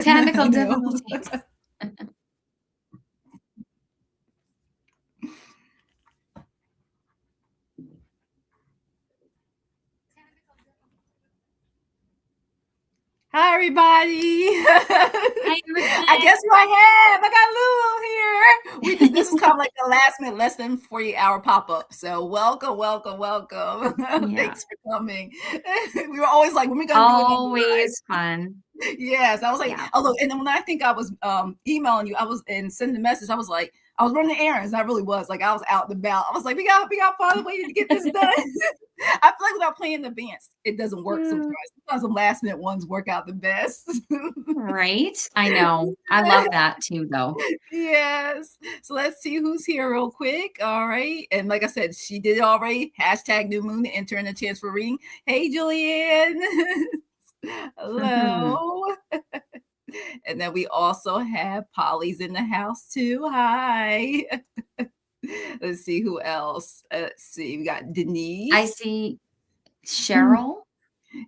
Technical difficulties. Hi, everybody. Hi, I guess who I got Lulu here. This is kind of like the last minute, less than 48-hour pop-up. So welcome. Yeah. Thanks for coming. We were always like, when we going to do it? Always fun. Yes, I was like, Yeah. although, and then when I think I was emailing you, I was and sending a message. I was like, I was running errands. I really was like, I was out and about. I was like, we got to find a way to get this done. I feel like without playing in advance, it doesn't work sometimes. Sometimes the last minute ones work out the best. Right? I know. I love that too, though. Yes. So let's see who's here real quick. All right. And like I said, she did it already. Hashtag new moon to enter in a chance for reading. Hey, Julianne. Hello. And then we also have Polly's in the house too. Hi. Let's see who else. Let's see. We got Denise. I see Cheryl.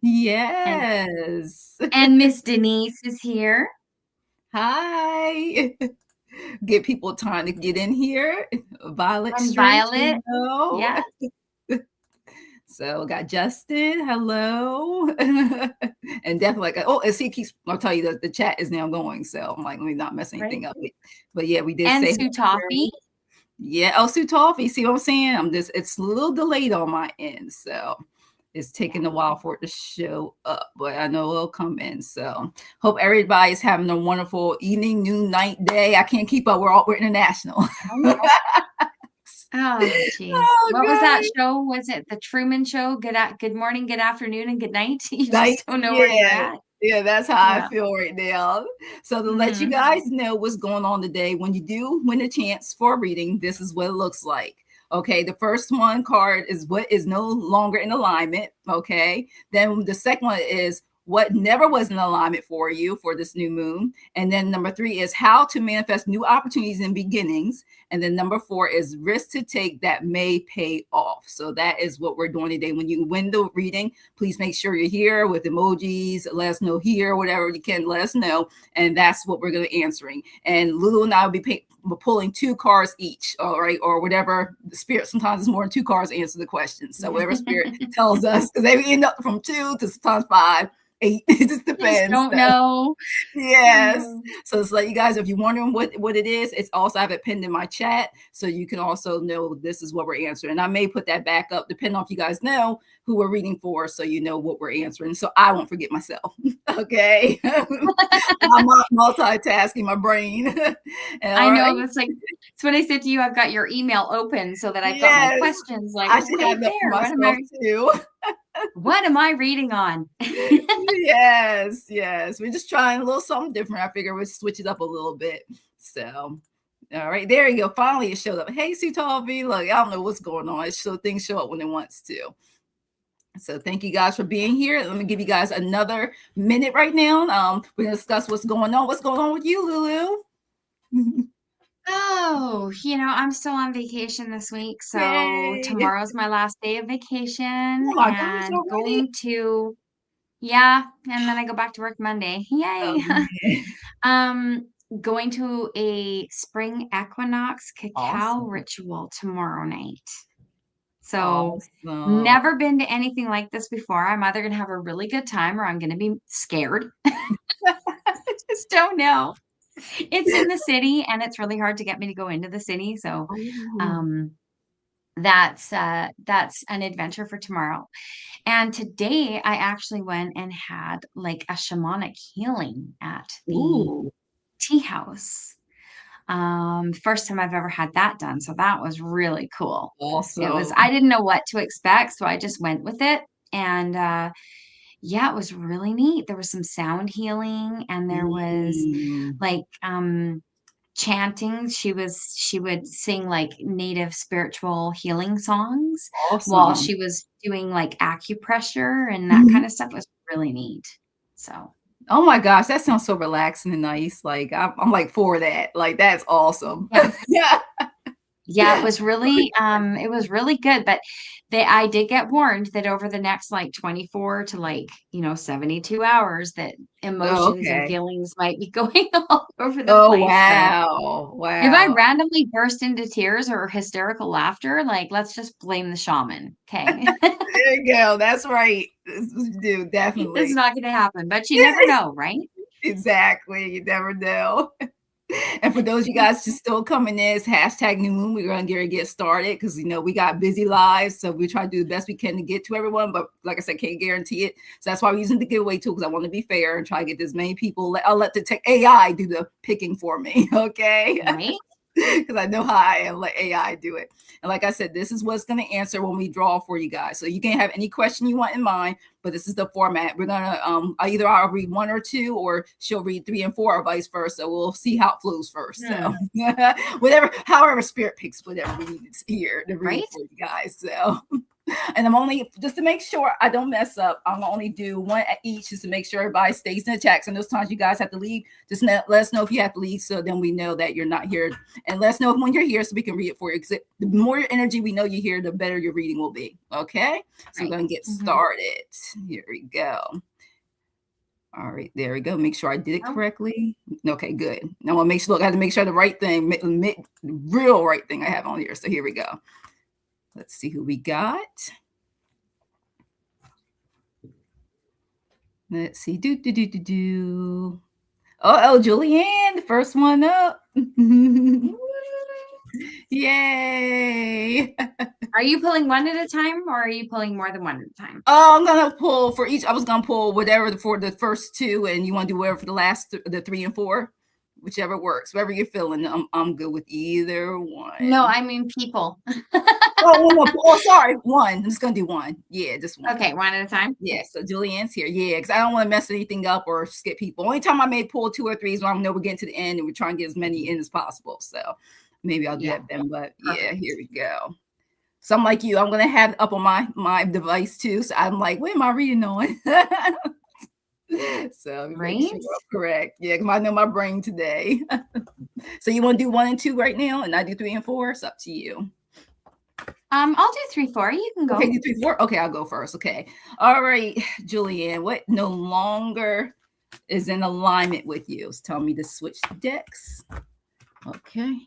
Yes. And Miss Denise is here. Hi. Give people time to get in here. Violet. And Violet. Hello. Yeah. So got Justin, hello. And definitely like, and see, I'll tell you that the chat is now going. So I'm like, let me not mess anything up. But yeah, we did say Sue Toffee. Yeah, Sue Toffee. See what I'm saying? It's a little delayed on my end. So it's taking a while for it to show up, but I know it'll come in. So hope everybody's having a wonderful evening, noon, night, day. I can't keep up. We're international. Oh, geez. What was that show? Was it the Truman Show? Good morning, good afternoon, and good night. You just don't know where you're at. Yeah, that's how I feel right now. So to let you guys know what's going on today, when you do win a chance for a reading, this is what it looks like. Okay, the first one card is what is no longer in alignment. Okay, then the second one is what never was in alignment for you for this new moon. And then number 3 is how to manifest new opportunities and beginnings. And then number 4 is risk to take that may pay off. So that is what we're doing today. When you win the reading, please make sure you're here with emojis. Let us know here, whatever you can, let us know. And that's what we're going to be answering. And Lulu and I will be pulling 2 cards each, all right, or whatever the spirit. Sometimes it's more than 2 cards answer the question. So whatever spirit tells us, because they end up from 2 to sometimes 5. 8. It just depends. Just don't know. Yes. So it's like, you guys, if you're wondering what it is, it's also, I have it pinned in my chat, so you can also know this is what we're answering. And I may put that back up depending on if you guys know who we're reading for, so you know what we're answering, so I won't forget myself. Okay. I'm multitasking my brain. I know. That's like, it's what I said to you. I've got your email open so that I've got my questions like I should have that for myself too. What am I reading on? Yes. We're just trying a little something different. I figure we'll switch it up a little bit. So, all right, there you go. Finally, it showed up. Hey, Sue Toffee. Look, I don't know what's going on. Things show up when it wants to. So thank you guys for being here. Let me give you guys another minute right now. We're going to discuss what's going on. What's going on with you, Lulu? Oh, I'm still on vacation this week. So tomorrow's my last day of vacation. Oh my gosh, going to, and then I go back to work Monday. Yay. Going to a spring equinox cacao ritual tomorrow night. So never been to anything like this before. I'm either going to have a really good time or I'm going to be scared. I just don't know. It's in the city and it's really hard to get me to go into the city. So that's an adventure for tomorrow. And today I actually went and had like a shamanic healing at the tea house. First time I've ever had that done. So that was really cool. Awesome. I didn't know what to expect. So I just went with it. And, it was really neat. There was some sound healing and there was like, chanting. She would sing like native spiritual healing songs while she was doing like acupressure and that kind of stuff. Was really neat. So. Oh my gosh, that sounds so relaxing and nice. Like I'm like for that. Like that's awesome. Yeah, it was really good, but I did get warned that over the next like 24 to like, 72 hours that Oh, emotions and okay. feelings might be going all over the Oh, place. So wow. if I Wow. randomly burst into tears or hysterical laughter, like let's just blame the shaman. Okay. There you go. That's right. This is what you do, It's definitely. not going to happen, but you never know, right? Exactly. You never know. And for those of you guys just still coming in, it's hashtag new moon. We're gonna get started because we got busy lives, so we try to do the best we can to get to everyone. But like I said, can't guarantee it. So that's why we're using the giveaway tool because I want to be fair and try to get as many people. I'll let the tech AI do the picking for me, okay? Right? Because I know how I am. Let AI do it. And like I said, this is what's going to answer when we draw for you guys. So you can have any question you want in mind, but this is the format. We're gonna either I'll read one or two, or she'll read three and four, or vice versa. We'll see how it flows first. So whatever, however, spirit picks whatever we need to hear to read Right? for you guys. So. And I'm only, just to make sure I don't mess up, I'm gonna only do one at each just to make sure everybody stays in the chat. And those times you guys have to leave, just let us know if you have to leave, so then we know that you're not here. And let us know when you're here so we can read it for you. Because the more your energy we know you're here, the better your reading will be. Okay? So Right. we're gonna get started. Here we go. All right, there we go. Make sure I did it correctly. Okay, good. Now I'll make sure, look, I have to make sure the right thing, real right thing I have on here. So here we go. Let's see who we got. Let's see. Oh, Julianne, the first one up. Yay. Are you pulling one at a time or are you pulling more than one at a time? Oh, I'm gonna pull for each. I was gonna pull whatever for the first two, and you want to do whatever for the last, the three and four, whichever works. Whatever you're feeling, I'm good with either one. No, I mean people. Oh, sorry, one. I'm just gonna do one. Yeah, just one. Okay, one at a time. Yeah, so Julianne's here. Yeah, because I don't want to mess anything up or skip people. Only time I may pull two or three is when I know we're getting to the end and we're trying to get as many in as possible. So maybe I'll do that then. But yeah, here we go. So I'm like you, I'm gonna have it up on my device too. So I'm like, what am I reading on? So Right? make sure I'm correct. Yeah, because I know my brain today. So you want to do one and two right now, and I do three and four? It's up to you. I'll do 3, 4. You can go. Okay, do 3, 4. Okay, I'll go first. Okay. All right, Julianne, what no longer is in alignment with you? It's telling me to switch decks. Okay.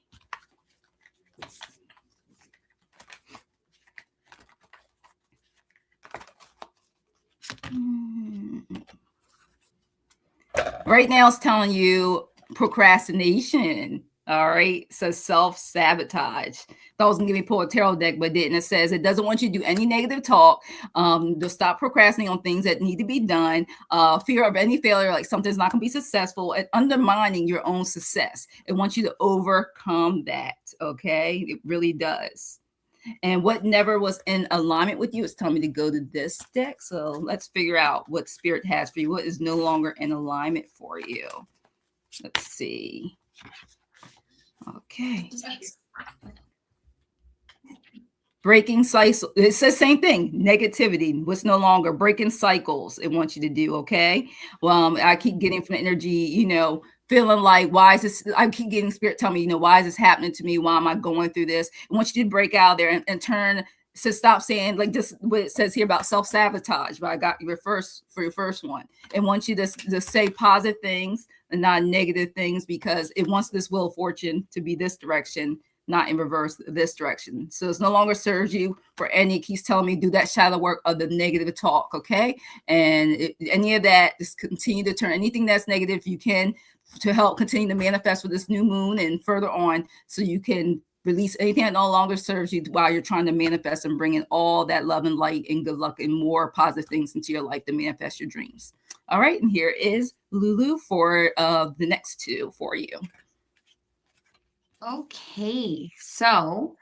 Right now it's telling you procrastination. All right. So self-sabotage. Thought I was gonna give me pull a tarot deck, but didn't. It says it doesn't want you to do any negative talk. To stop procrastinating on things that need to be done. Fear of any failure, like something's not gonna be successful, and undermining your own success. It wants you to overcome that. Okay. It really does. And what never was in alignment with you is telling me to go to this deck. So let's figure out what spirit has for you. What is no longer in alignment for you? Let's see. Okay. Breaking cycles. It says same thing. Negativity. What's no longer breaking cycles. It wants you to do. Okay. Well, I keep getting from the energy, feeling like, why is this? I keep getting spirit telling me, why is this happening to me? Why am I going through this? I want you to break out there and turn. So stop saying like this, what it says here about self-sabotage, but I got your first one. It wants you to say positive things and not negative things, because it wants this wheel of fortune to be this direction, not in reverse this direction. So it's no longer serves you for any. It keeps telling me do that shadow work of the negative talk. Okay. And any of that, just continue to turn anything that's negative you can to help continue to manifest with this new moon and further on, so you can release anything that no longer serves you while you're trying to manifest and bring in all that love and light and good luck and more positive things into your life to manifest your dreams. All right. And here is Lulu for the next two for you. Okay. So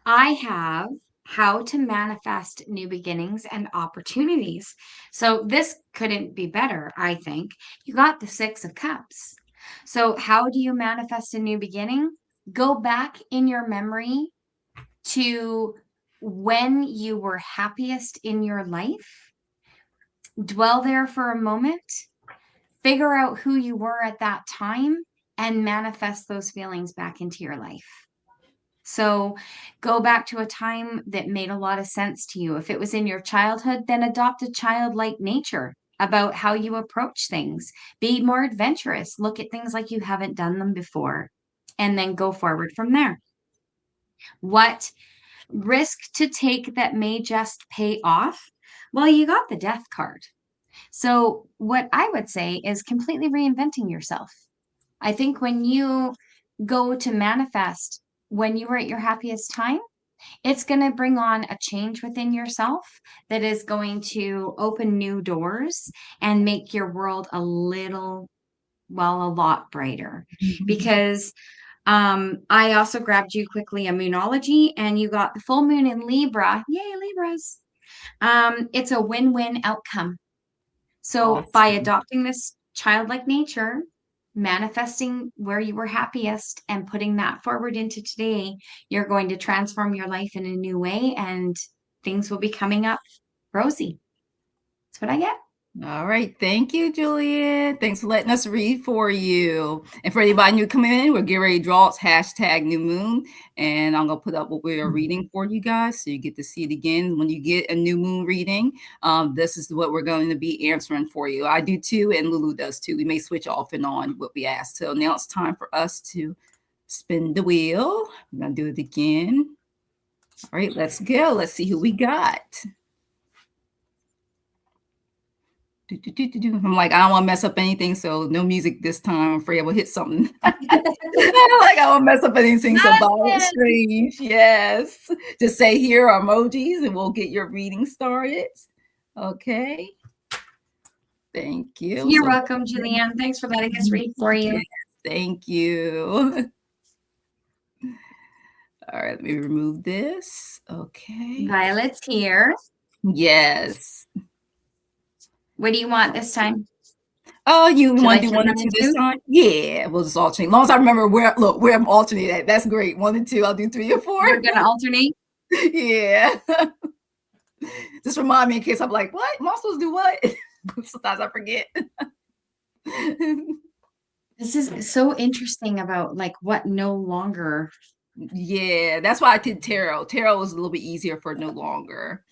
I have how to manifest new beginnings and opportunities. So this couldn't be better, I think. You got the 6 of Cups. So how do you manifest a new beginning? Go back in your memory to when you were happiest in your life. Dwell there for a moment. Figure out who you were at that time and manifest those feelings back into your life. So go back to a time that made a lot of sense to you. If it was in your childhood, then adopt a childlike nature about how you approach things. Be more adventurous. Look at things like you haven't done them before, and then go forward from there. What risk to take that may just pay off? Well, you got the death card. So, what I would say is completely reinventing yourself. I think when you go to manifest when you were at your happiest time, it's going to bring on a change within yourself that is going to open new doors and make your world a little, well, a lot brighter. Because I also grabbed you quickly a moonology, and you got the full moon in Libra. Yay, Libras. It's a win-win outcome. So by Awesome. adopting this childlike nature, manifesting where you were happiest and putting that forward into today, you're going to transform your life in a new way, and things will be coming up rosy. That's what I get. All right. Thank you, Juliet. Thanks for letting us read for you. And for anybody new coming in, we're getting ready to draw. It's hashtag new moon. And I'm going to put up what we are reading for you guys so you get to see it again. When you get a new moon reading, this is what we're going to be answering for you. I do too, and Lulu does too. We may switch off and on what we ask. So now it's time for us to spin the wheel. I'm going to do it again. All right, let's go. Let's see who we got. I'm like, I don't want to mess up anything, so no music this time. I'm afraid I will hit something. Like, I don't want to mess up anything, so Violet Strange. Yes. Just say here are emojis, and we'll get your reading started. Okay. Thank you. You're welcome, Julianne. Thanks for letting us read for you. Yes, thank you. All right, let me remove this. Okay. Violet's here. Yes. What do you want this time? Oh, you want to do 1 and 2 this time? Yeah, we'll just alternate. As long as I remember where I'm alternating at. That's great. 1 and 2. I'll do 3 and 4. You're gonna alternate? Yeah. Just remind me in case I'm like, what? Am I supposed to do what? Sometimes I forget. This is so interesting about like what no longer. Yeah, that's why I did tarot. Tarot was a little bit easier for no longer.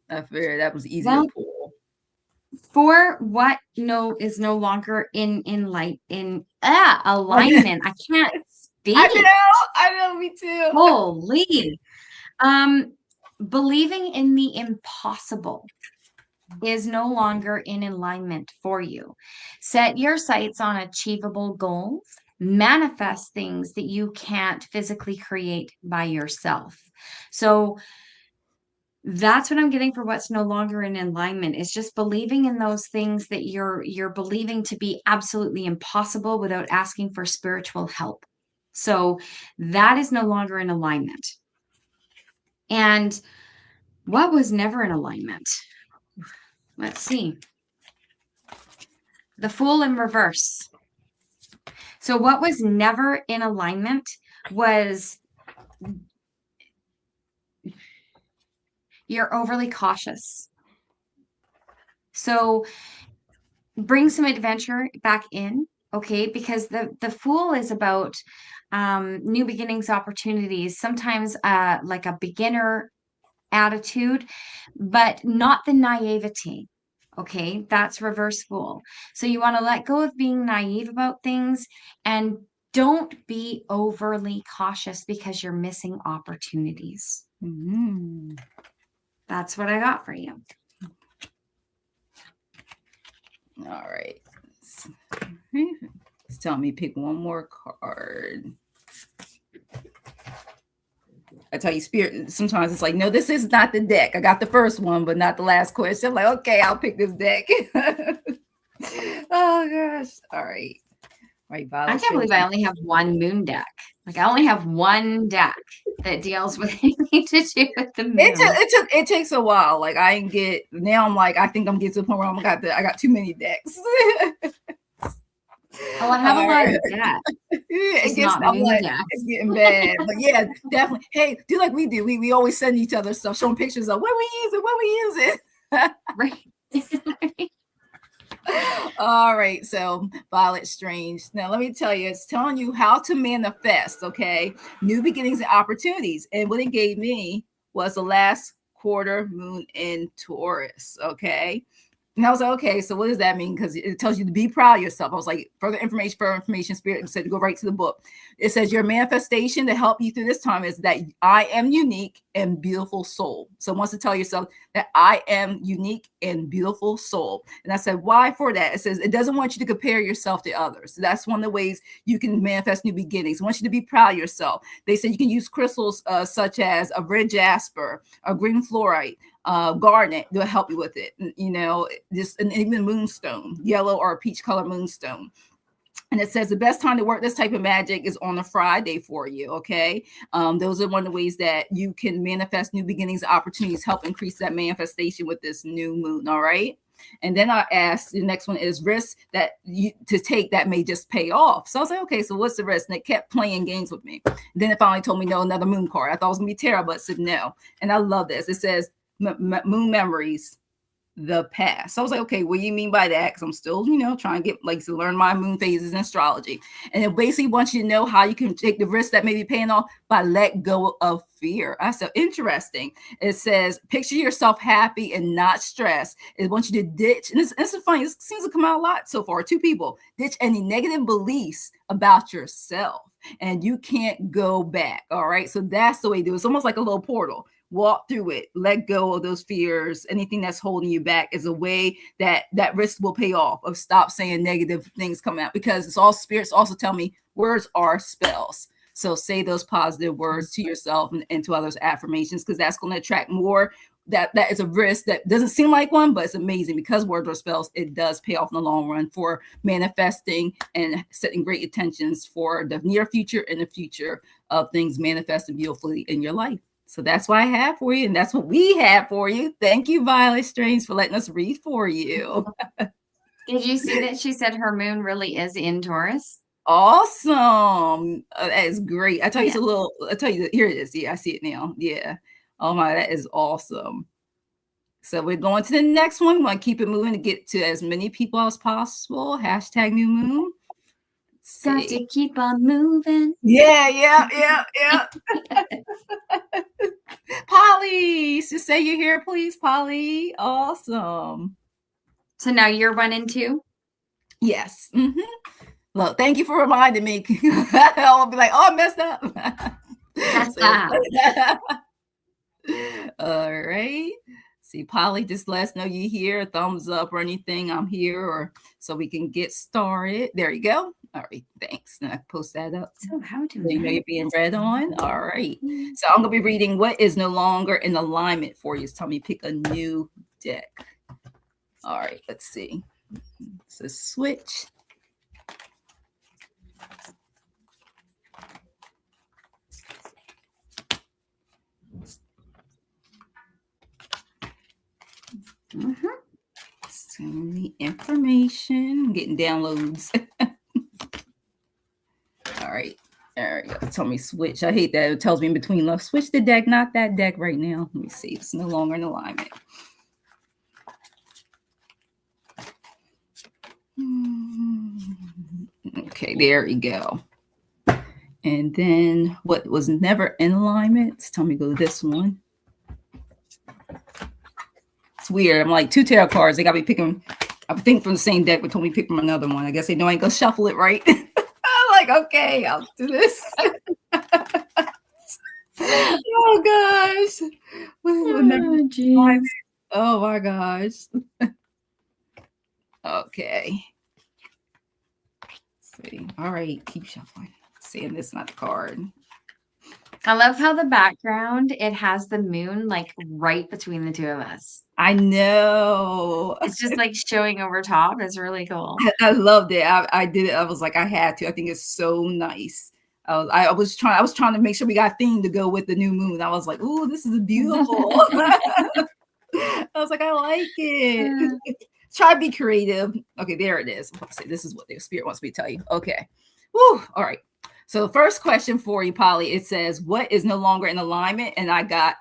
I figured that was easier to pull. For what is no longer in alignment. I can't speak. I know, me too. Holy. Believing in the impossible is no longer in alignment for you. Set your sights on achievable goals. Manifest things that you can't physically create by yourself. So that's what I'm getting for what's no longer in alignment, is just believing in those things that you're believing to be absolutely impossible without asking for spiritual help. So that is no longer in alignment. And what was never in alignment? Let's see. The Fool in reverse. So what was never in alignment was you're overly cautious. So bring some adventure back in, okay? Because the Fool is about new beginnings, opportunities, sometimes like a beginner attitude, but not the naivety. Okay, that's reverse Fool. So you want to let go of being naive about things, and don't be overly cautious because you're missing opportunities. Mm-hmm. That's what I got for you. All right. It's telling me pick one more card. I tell you, Spirit, sometimes it's like, no, this is not the deck. I got the first one, but not the last question. I'm like, okay, I'll pick this deck. Oh, gosh. All right. Right, I can't believe I only have one moon deck. Like, I only have one deck that deals with anything to do with the moon. It takes a while. Like, now I'm like, I think I'm getting to the point where I got too many decks. Oh, I have a lot of decks. It's getting bad. But yeah, definitely. Hey, do like we do. We always send each other stuff, showing pictures of when we use it. Right. All right, so Violet Strange. Now, let me tell you, it's telling you how to manifest, okay? New beginnings and opportunities. And what it gave me was the last quarter moon in Taurus, okay? And I was like, okay, so what does that mean? Because it tells you to be proud of yourself. I was like, further information, Spirit said to go right to the book. It says your manifestation to help you through this time is that I am unique and beautiful soul. So it wants to tell yourself that I am unique and beautiful soul. And I said, why for that? It says it doesn't want you to compare yourself to others. So that's one of the ways you can manifest new beginnings. It wants you to be proud of yourself. They said you can use crystals such as a red jasper, a green fluorite, garnet to help you with it. You know, just an even moonstone, yellow or peach color moonstone. And it says the best time to work this type of magic is on a Friday for you. Okay. Those are one of the ways that you can manifest new beginnings, opportunities, help increase that manifestation with this new moon. All right. And then I asked, the next one is risks that you to take that may just pay off. So I was like, okay, so what's the risk? And it kept playing games with me. And then it finally told me no, another moon card. I thought it was gonna be terrible, but it said no. And I love this. It says moon memories, the past. So I was like, okay, what do you mean by that? Because I'm still, you know, trying to get like to learn my moon phases in astrology. And it basically wants you to know how you can take the risk that may be paying off by let go of fear. I said, interesting. It says, picture yourself happy and not stressed. It wants you to ditch, and it's funny, it seems to come out a lot so far. 2 people, ditch any negative beliefs about yourself. And you can't go back. All right. So that's the way to do it. It's almost like a little portal. Walk through it, let go of those fears. Anything that's holding you back is a way that that risk will pay off. Of stop saying negative things coming out, because it's all spirits also tell me words are spells. So say those positive words to yourself and to others, affirmations, because that's going to attract more. That is a risk that doesn't seem like one, but it's amazing because words are spells. It does pay off in the long run for manifesting and setting great intentions for the near future and the future of things manifesting beautifully in your life. So that's what I have for you, and that's what we have for you. Thank you, Violet Strange, for letting us read for you. Did you see that she said her moon really is in Taurus? Awesome. That is great. I tell you, it's a little, I tell you, here it is. Yeah, I see it now. Yeah. Oh my, that is awesome. So we're going to the next one. We want to keep it moving to get to as many people as possible. Hashtag new moon. Got to keep on moving. Yeah. Polly, just say you're here, please, Polly. Awesome. So now you're 1 and 2? Yes. Mm-hmm. Look, thank you for reminding me. I'll be like, oh, I messed up. All right. See, Polly, just let us know you here, thumbs up or anything. I'm here, or so we can get started. There you go. All right, thanks. Now I post that up. So how do you know you're being read on? All right. So I'm gonna be reading what is no longer in alignment for you. So tell me, pick a new deck. All right, let's see. So switch. Mm-hmm. Send me information. I'm getting downloads. All right. There we go. Tell me switch. I hate that. It tells me in between left. Switch the deck, not that deck right now. Let me see. It's no longer in alignment. Okay, there we go. And then what was never in alignment? Tell me go to this one. It's weird. I'm like 2 tarot cards. They got me picking. I think from the same deck, but told me pick from another one. I guess they know I ain't gonna shuffle it right. I'm like, okay, I'll do this. Oh gosh. Oh my gosh. Okay. Let's see. All right, keep shuffling. Seeing this, not the card. I love how the background, it has the moon like right between the 2 of us. I know. It's just like showing over top. It's really cool. I loved it. I did it. I was like, I had to. I think it's so nice. I was trying to make sure we got a theme to go with the new moon. I was like, ooh, this is beautiful. I was like, I like it. Try to be creative. Okay, there it is. This is what the spirit wants me to tell you. Okay. Woo. All right. So the first question for you, Polly, it says, what is no longer in alignment? And I got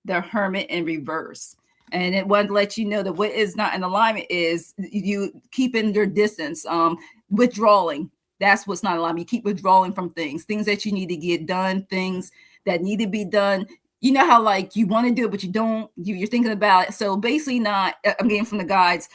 the Hermit in reverse. And it wanted to let you know that what is not in alignment is you keeping your distance, withdrawing. That's what's not in alignment. You keep withdrawing from things that you need to get done, things that need to be done. You know how like you want to do it, but you don't. You're thinking about it. So basically, not. I'm getting from the guides.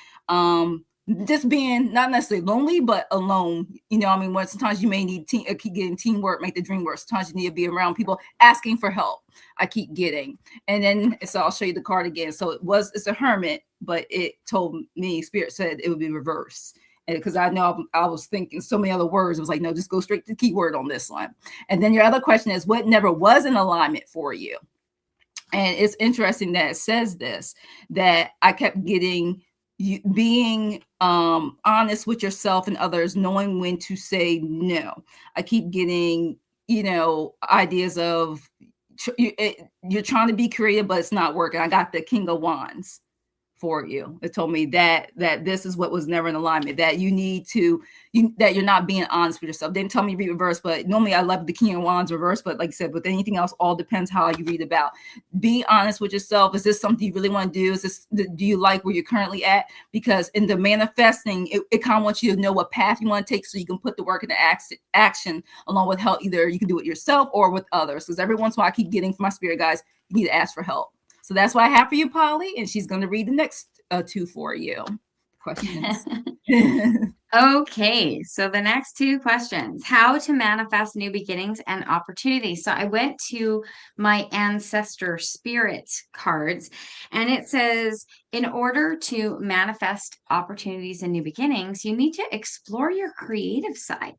Just being not necessarily lonely, but alone. You know, I mean, when sometimes you may need keep getting teamwork, make the dream work. Sometimes you need to be around people asking for help. I keep getting, and then so I'll show you the card again. So it's a hermit, but it told me, Spirit said it would be reversed. And because I know I was thinking so many other words, it was like, no, just go straight to the keyword on this one. And then your other question is, what never was in alignment for you? And it's interesting that it says this, that I kept getting you being honest with yourself and others, knowing when to say no. I keep getting, ideas of you're trying to be creative, but it's not working. I got the King of Wands for you. It told me that this is what was never in alignment, that you need to, that you're not being honest with yourself. They didn't tell me to read reverse, but normally I love the King of Wands reverse, but like I said, with anything else, all depends how you read about. Be honest with yourself. Is this something you really want to do? Do you like where you're currently at? Because in the manifesting, it kind of wants you to know what path you want to take so you can put the work into action along with help. Either you can do it yourself or with others. Because every once in a while I keep getting from my spirit guys, you need to ask for help. So that's what I have for you, Polly, and she's going to read the next two for you. Questions. Okay, so the next two questions: how to manifest new beginnings and opportunities. So I went to my ancestor spirit cards, and it says, in order to manifest opportunities and new beginnings, you need to explore your creative side.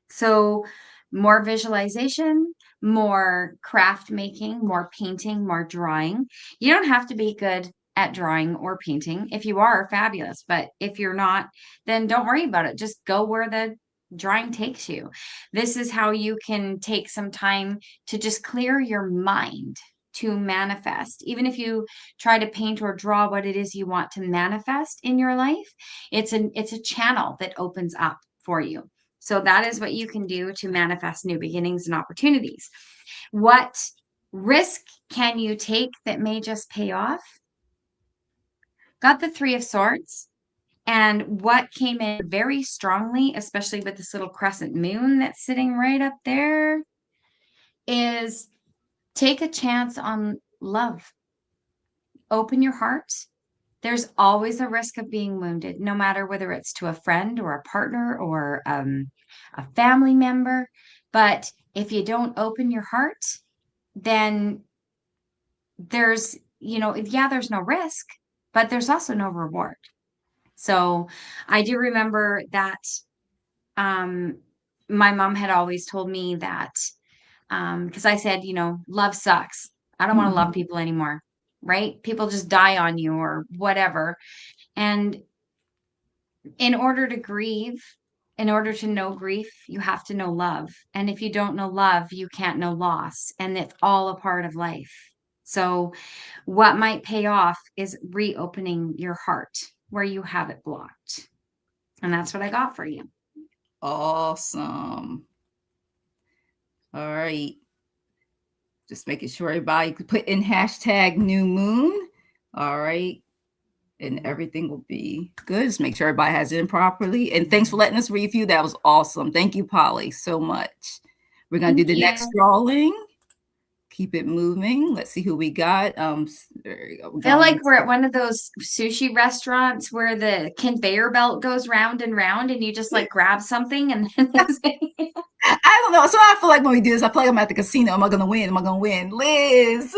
So more visualization, more craft making, more painting, more drawing. You don't have to be good at drawing or painting. If you are, fabulous. But if you're not, then don't worry about it. Just go where the drawing takes you. This is how you can take some time to just clear your mind to manifest. Even if you try to paint or draw what it is you want to manifest in your life, it's a channel that opens up for you. So that is what you can do to manifest new beginnings and opportunities. What risk can you take that may just pay off? Got the Three of Swords. And what came in very strongly, especially with this little crescent moon that's sitting right up there, is take a chance on love. Open your heart. There's always a risk of being wounded, no matter whether it's to a friend or a partner or a family member. But if you don't open your heart, then there's no risk, but there's also no reward. So I do remember that my mom had always told me that, because I said, love sucks. I don't want to love people anymore. Right? People just die on you or whatever. And in order to grieve, in order to know grief, you have to know love. And if you don't know love, you can't know loss. And it's all a part of life. So what might pay off is reopening your heart where you have it blocked. And that's what I got for you. Awesome. All right. Just making sure everybody could put in hashtag new moon. All right. And everything will be good. Just make sure everybody has it in properly. And thanks for letting us review. That was awesome. Thank you, Polly, so much. We're going to do the next drawing. Keep it moving. Let's see who we got. There you go. I feel like we're at one of those sushi restaurants where the conveyor belt goes round and round and you just like grab something and then I don't know. So I feel like when we do this, I feel like I'm at the casino. Am I going to win? Am I going to win? Liz.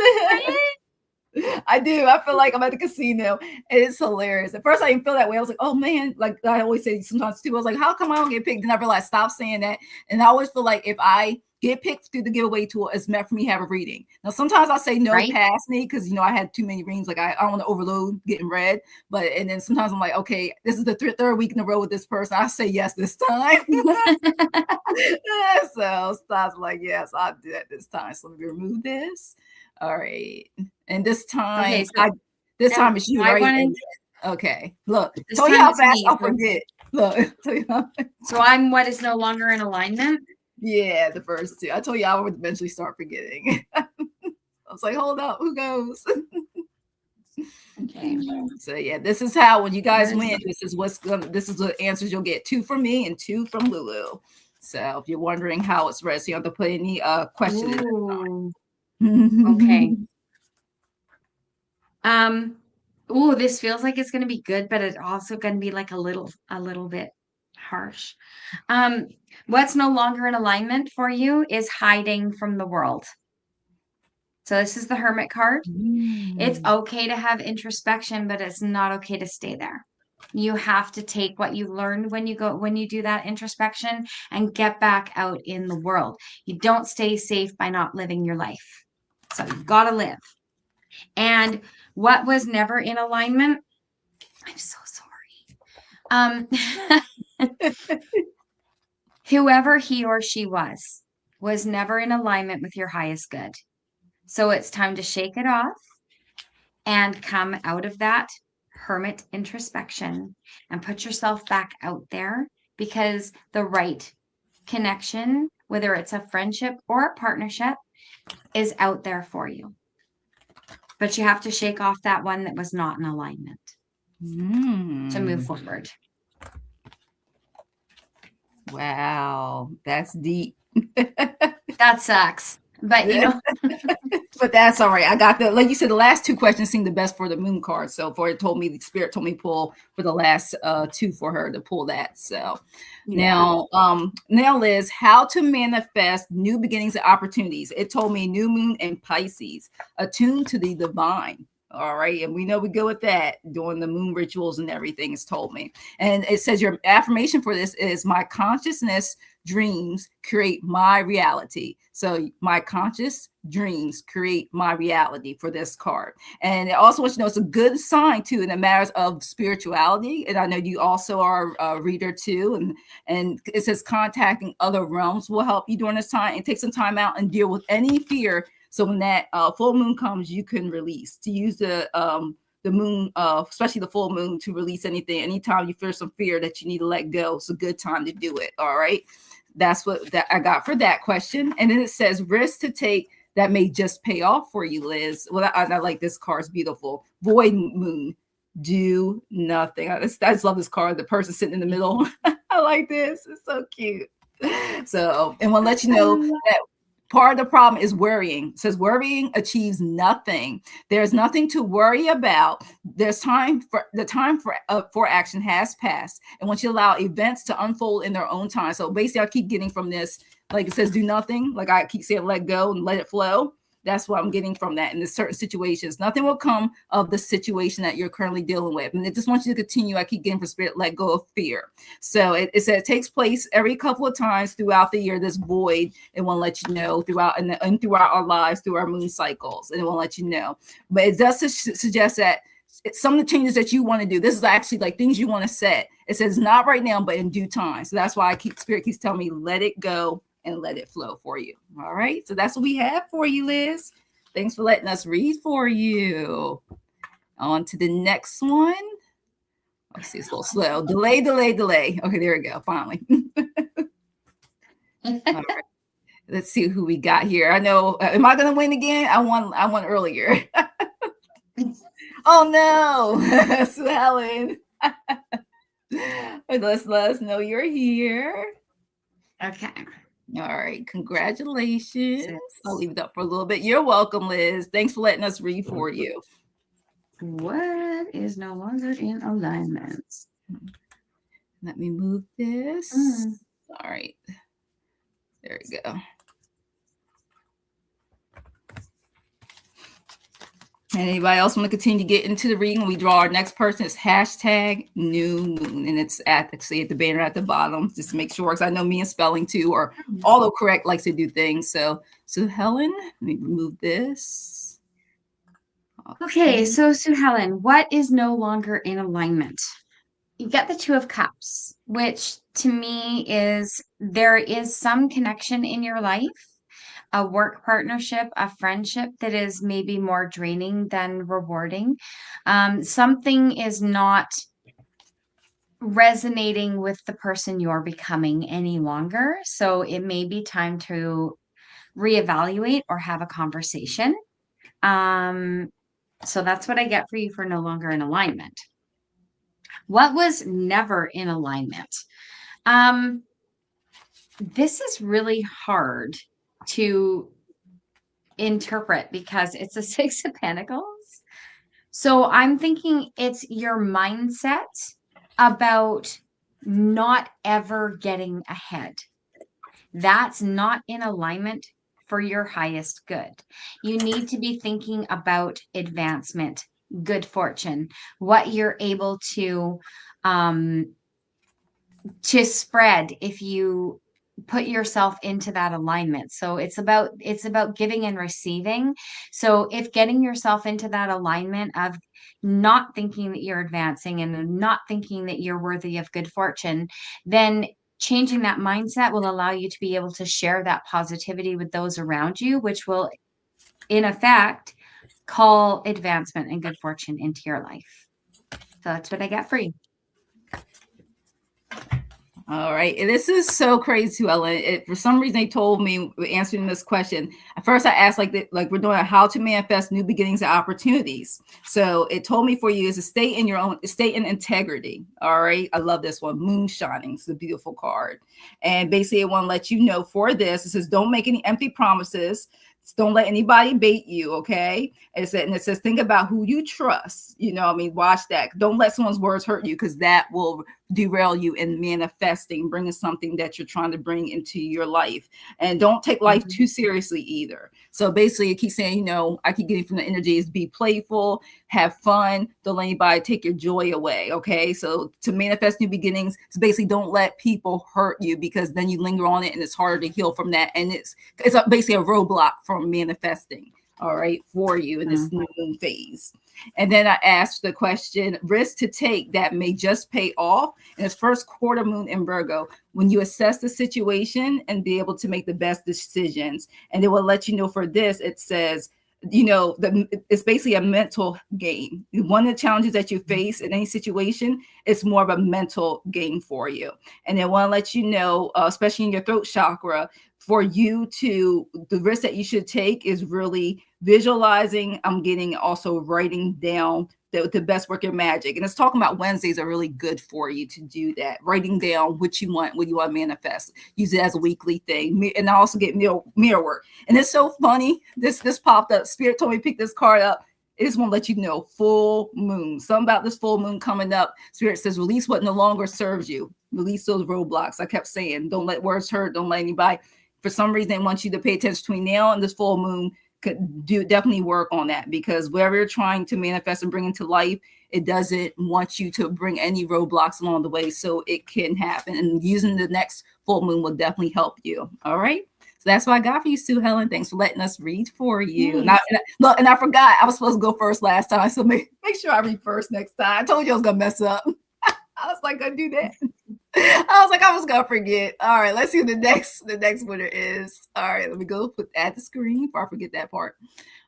I do. I feel like I'm at the casino. It's hilarious. At first, I didn't feel that way. I was like, oh, man. Like I always say sometimes too. I was like, how come I don't get picked? And I realized, stop saying that. And I always feel like if I get picked through the giveaway tool, it's meant for me to have a reading. Now, sometimes I say no, pass me, because, I had too many readings. Like I don't want to overload getting read. And then sometimes I'm like, okay, this is the third week in a row with this person. I say yes this time. So Stop's like, yes, I'll do that this time. So let me remove this. All right. And this time, time it's you, right? Okay. Look, tell you how fast I'll forget. Look, so I'm what is no longer in alignment? Yeah, the first two. I told you I would eventually start forgetting. I was like, hold up, who goes? Okay. So yeah, this is how when you guys Where's win, this is the answers you'll get: 2 from me and 2 from Lulu. So if you're wondering how it's read, so you don't have to put any question Ooh, okay. in. Ooh, this feels like it's gonna be good, but it's also gonna be like a little bit harsh. Um, what's no longer in alignment for you is hiding from the world. So this is the Hermit card. It's Mm. okay to have introspection, but it's not okay to stay there. You have to take what you learned when you do that introspection and get back out in the world. You don't stay safe by not living your life. So you've got to live. And what was never in alignment, I'm so sorry. Whoever he or she was never in alignment with your highest good. So it's time to shake it off and come out of that hermit introspection and put yourself back out there, because the right connection, whether it's a friendship or a partnership, is out there for you. But you have to shake off that one that was not in alignment to move forward. Wow, that's deep. That sucks. But But that's all right. I got like you said, the last 2 questions seemed the best for the moon card. So for it told me, the spirit told me pull for the last 2 for her to pull that. So yeah. now Liz, how to manifest new beginnings and opportunities. It told me new moon in Pisces, attuned to the divine. All right. And we know we go with that doing the moon rituals and everything. It's told me. And it says your affirmation for this is my consciousness dreams create my reality. So my conscious dreams create my reality for this card. And it also wants you to know it's a good sign too in the matters of spirituality. And I know you also are a reader too. And it says contacting other realms will help you during this time, and take some time out and deal with any fear. So when that full moon comes, you can release, to use the moon, especially the full moon, to release anything. Anytime you feel some fear that you need to let go, it's a good time to do it. All right. That's what that I got for that question. And then it says risk to take that may just pay off for you, Liz. Well, I like this card. It's beautiful. Void moon, do nothing. I just love this card. The person sitting in the middle. I like this. It's so cute. So, and we'll let you know that part of the problem is worrying. It says worrying achieves nothing. There's nothing to worry about. There's time for action has passed. And once you allow events to unfold in their own time. So basically I keep getting from this, like it says, do nothing. Like I keep saying, let go and let it flow. That's what I'm getting from that. In the certain situations, nothing will come of the situation that you're currently dealing with. And it just wants you to continue. I keep getting from spirit, let go of fear. So it said it takes place every couple of times throughout the year, this void. It won't let you know throughout and throughout our lives, through our moon cycles. And it won't let you know. But it does suggest that some of the changes that you want to do, this is actually like things you want to set. It says not right now, but in due time. So that's why spirit keeps telling me, let it go and let it flow for you. All right. So that's what we have for you, Liz. Thanks for letting us read for you. On to the next one. Let's see, it's a little slow. Delay. Okay, there we go. Finally. All right. Let's see who we got here. I know. Am I going to win again? I won earlier. Oh no, Sue Helen. Let us know you're here. Okay. All right. Congratulations. I'll leave it up for a little bit. You're welcome, Liz. Thanks for letting us read for you. What is no longer in alignment? Let me move this. All right. There we go. And anybody else want to continue to get into the reading? When we draw our next person, it's hashtag new moon. And it's actually at the banner at the bottom, just to make sure, because I know me and spelling too are autocorrect likes to do things. So Helen, let me remove this. Okay, so Sue Helen, what is no longer in alignment? You get the Two of Cups, which to me is there is some connection in your life, a work partnership, a friendship that is maybe more draining than rewarding. Something is not resonating with the person you're becoming any longer. So it may be time to reevaluate or have a conversation. So that's what I get for you for no longer in alignment. What was never in alignment? Um, this is really hard to interpret because it's a Six of Pentacles. So I'm thinking it's your mindset about not ever getting ahead. That's not in alignment for your highest good. You need to be thinking about advancement, good fortune, what you're able um, to spread if you put yourself into that alignment. So it's about giving and receiving. So if getting yourself into that alignment of not thinking that you're advancing and not thinking that you're worthy of good fortune, then changing that mindset will allow you to be able to share that positivity with those around you, which will in effect call advancement and good fortune into your life. So that's what I got for you. All right. And this is so crazy too, Ellen. For some reason, they told me answering this question. At first, I asked like we're doing a how to manifest new beginnings and opportunities. So it told me for you is to stay in integrity. All right. I love this one. Moon shining. It's a beautiful card. And basically, it want to let you know for this. It says, don't make any empty promises. Don't let anybody bait you, okay? And it says, think about who you trust. Watch that. Don't let someone's words hurt you, because that will derail you in manifesting, bringing something that you're trying to bring into your life. And don't take life too seriously either. So basically, it keeps saying, I keep getting from the energy is be playful, have fun, don't let anybody take your joy away, okay? So to manifest new beginnings, so basically don't let people hurt you, because then you linger on it and it's harder to heal from that. And it's basically a roadblock from manifesting, all right, for you in this new moon phase. And then I asked the question, risk to take that may just pay off in its first quarter moon in Virgo, when you assess the situation and be able to make the best decisions. And it will let you know for this, it says, it's basically a mental game. One of the challenges that you face in any situation, it's more of a mental game for you. And they want to let you know, especially in your throat chakra, for you the risk that you should take is really visualizing. I'm getting also writing down the best work your magic. And it's talking about Wednesdays are really good for you to do that. Writing down what you want to manifest. Use it as a weekly thing. And I also get mirror work. And it's so funny. This popped up. Spirit told me to pick this card up. It just want to let you know, full moon. Something about this full moon coming up. Spirit says, release what no longer serves you. Release those roadblocks. I kept saying, don't let words hurt. Don't let anybody. For some reason, they want you to pay attention between now and this full moon. Could definitely work on that, because whatever you're trying to manifest and bring into life, it doesn't want you to bring any roadblocks along the way, so it can happen. And using the next full moon will definitely help you. All right. So that's what I got for you, Sue Helen. Thanks for letting us read for you. And I forgot I was supposed to go first last time, so make sure I read first next time. I told you I was gonna mess up. I was like, gonna do that. I was gonna forget. All right, let's see who the next winner is. All right, let me go add the screen before I forget that part.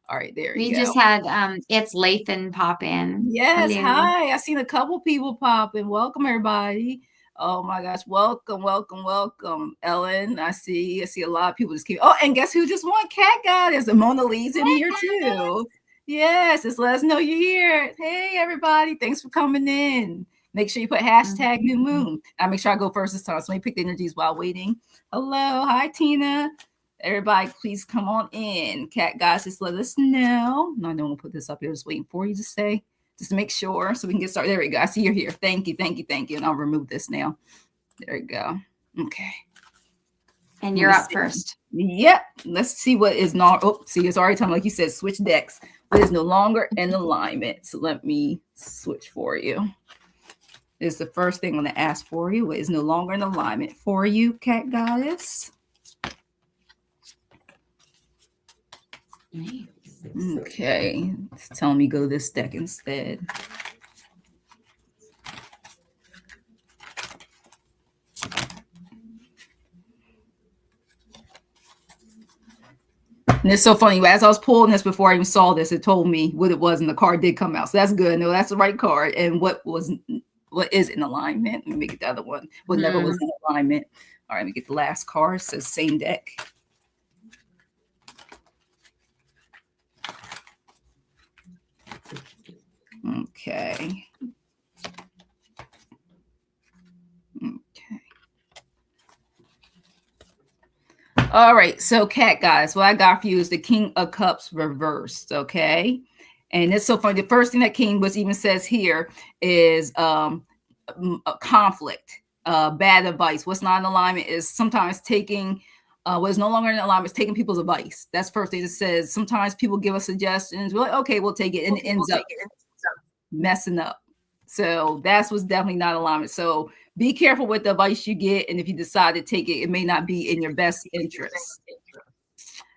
All right, there you go. We just had it's Lathan pop in. Yes, hello. Hi. I've seen a couple people pop in. Welcome, everybody. Oh my gosh, welcome, Ellen. I see a lot of people just keep. Oh, and guess who just won? Cat Goddess and Mona Lee's in here too. Yes, just let us know you're here. Hey, everybody, thanks for coming in. Make sure you put hashtag new moon. I'll make sure I go first this time. So let me pick the energies while waiting. Hello. Hi, Tina. Everybody, please come on in. Cat guys, just let us know. No, I don't want to put this up here. Just waiting for you to say, just to make sure so we can get started. There we go. I see you're here. Thank you. And I'll remove this now. There we go. Okay. And you're up first. Yep. Let's see what is not. Oh, see, it's already time. Like you said, switch decks. What is no longer in alignment. So let me switch for you. Is the first thing I'm going to ask for you. What is no longer in alignment for you, Cat Goddess? Okay. It's telling me go this deck instead. And it's so funny. As I was pulling this before I even saw this, it told me what it was, and the card did come out. So that's good. No, that's the right card. And what is in alignment? Let me make it the other one. What never was in alignment. All right, let me get the last card. It says same deck. Okay. Okay. All right. So, Cat guys, what I got for you is the King of Cups reversed. Okay. And it's so funny. The first thing that King was even says here is a conflict, bad advice. What's not in alignment is sometimes taking what is no longer in alignment is taking people's advice. That's first thing it says. Sometimes people give us suggestions. We're like, okay, we'll take it, and it ends up messing up. So that's what's definitely not alignment. So be careful with the advice you get, and if you decide to take it, it may not be in your best interest.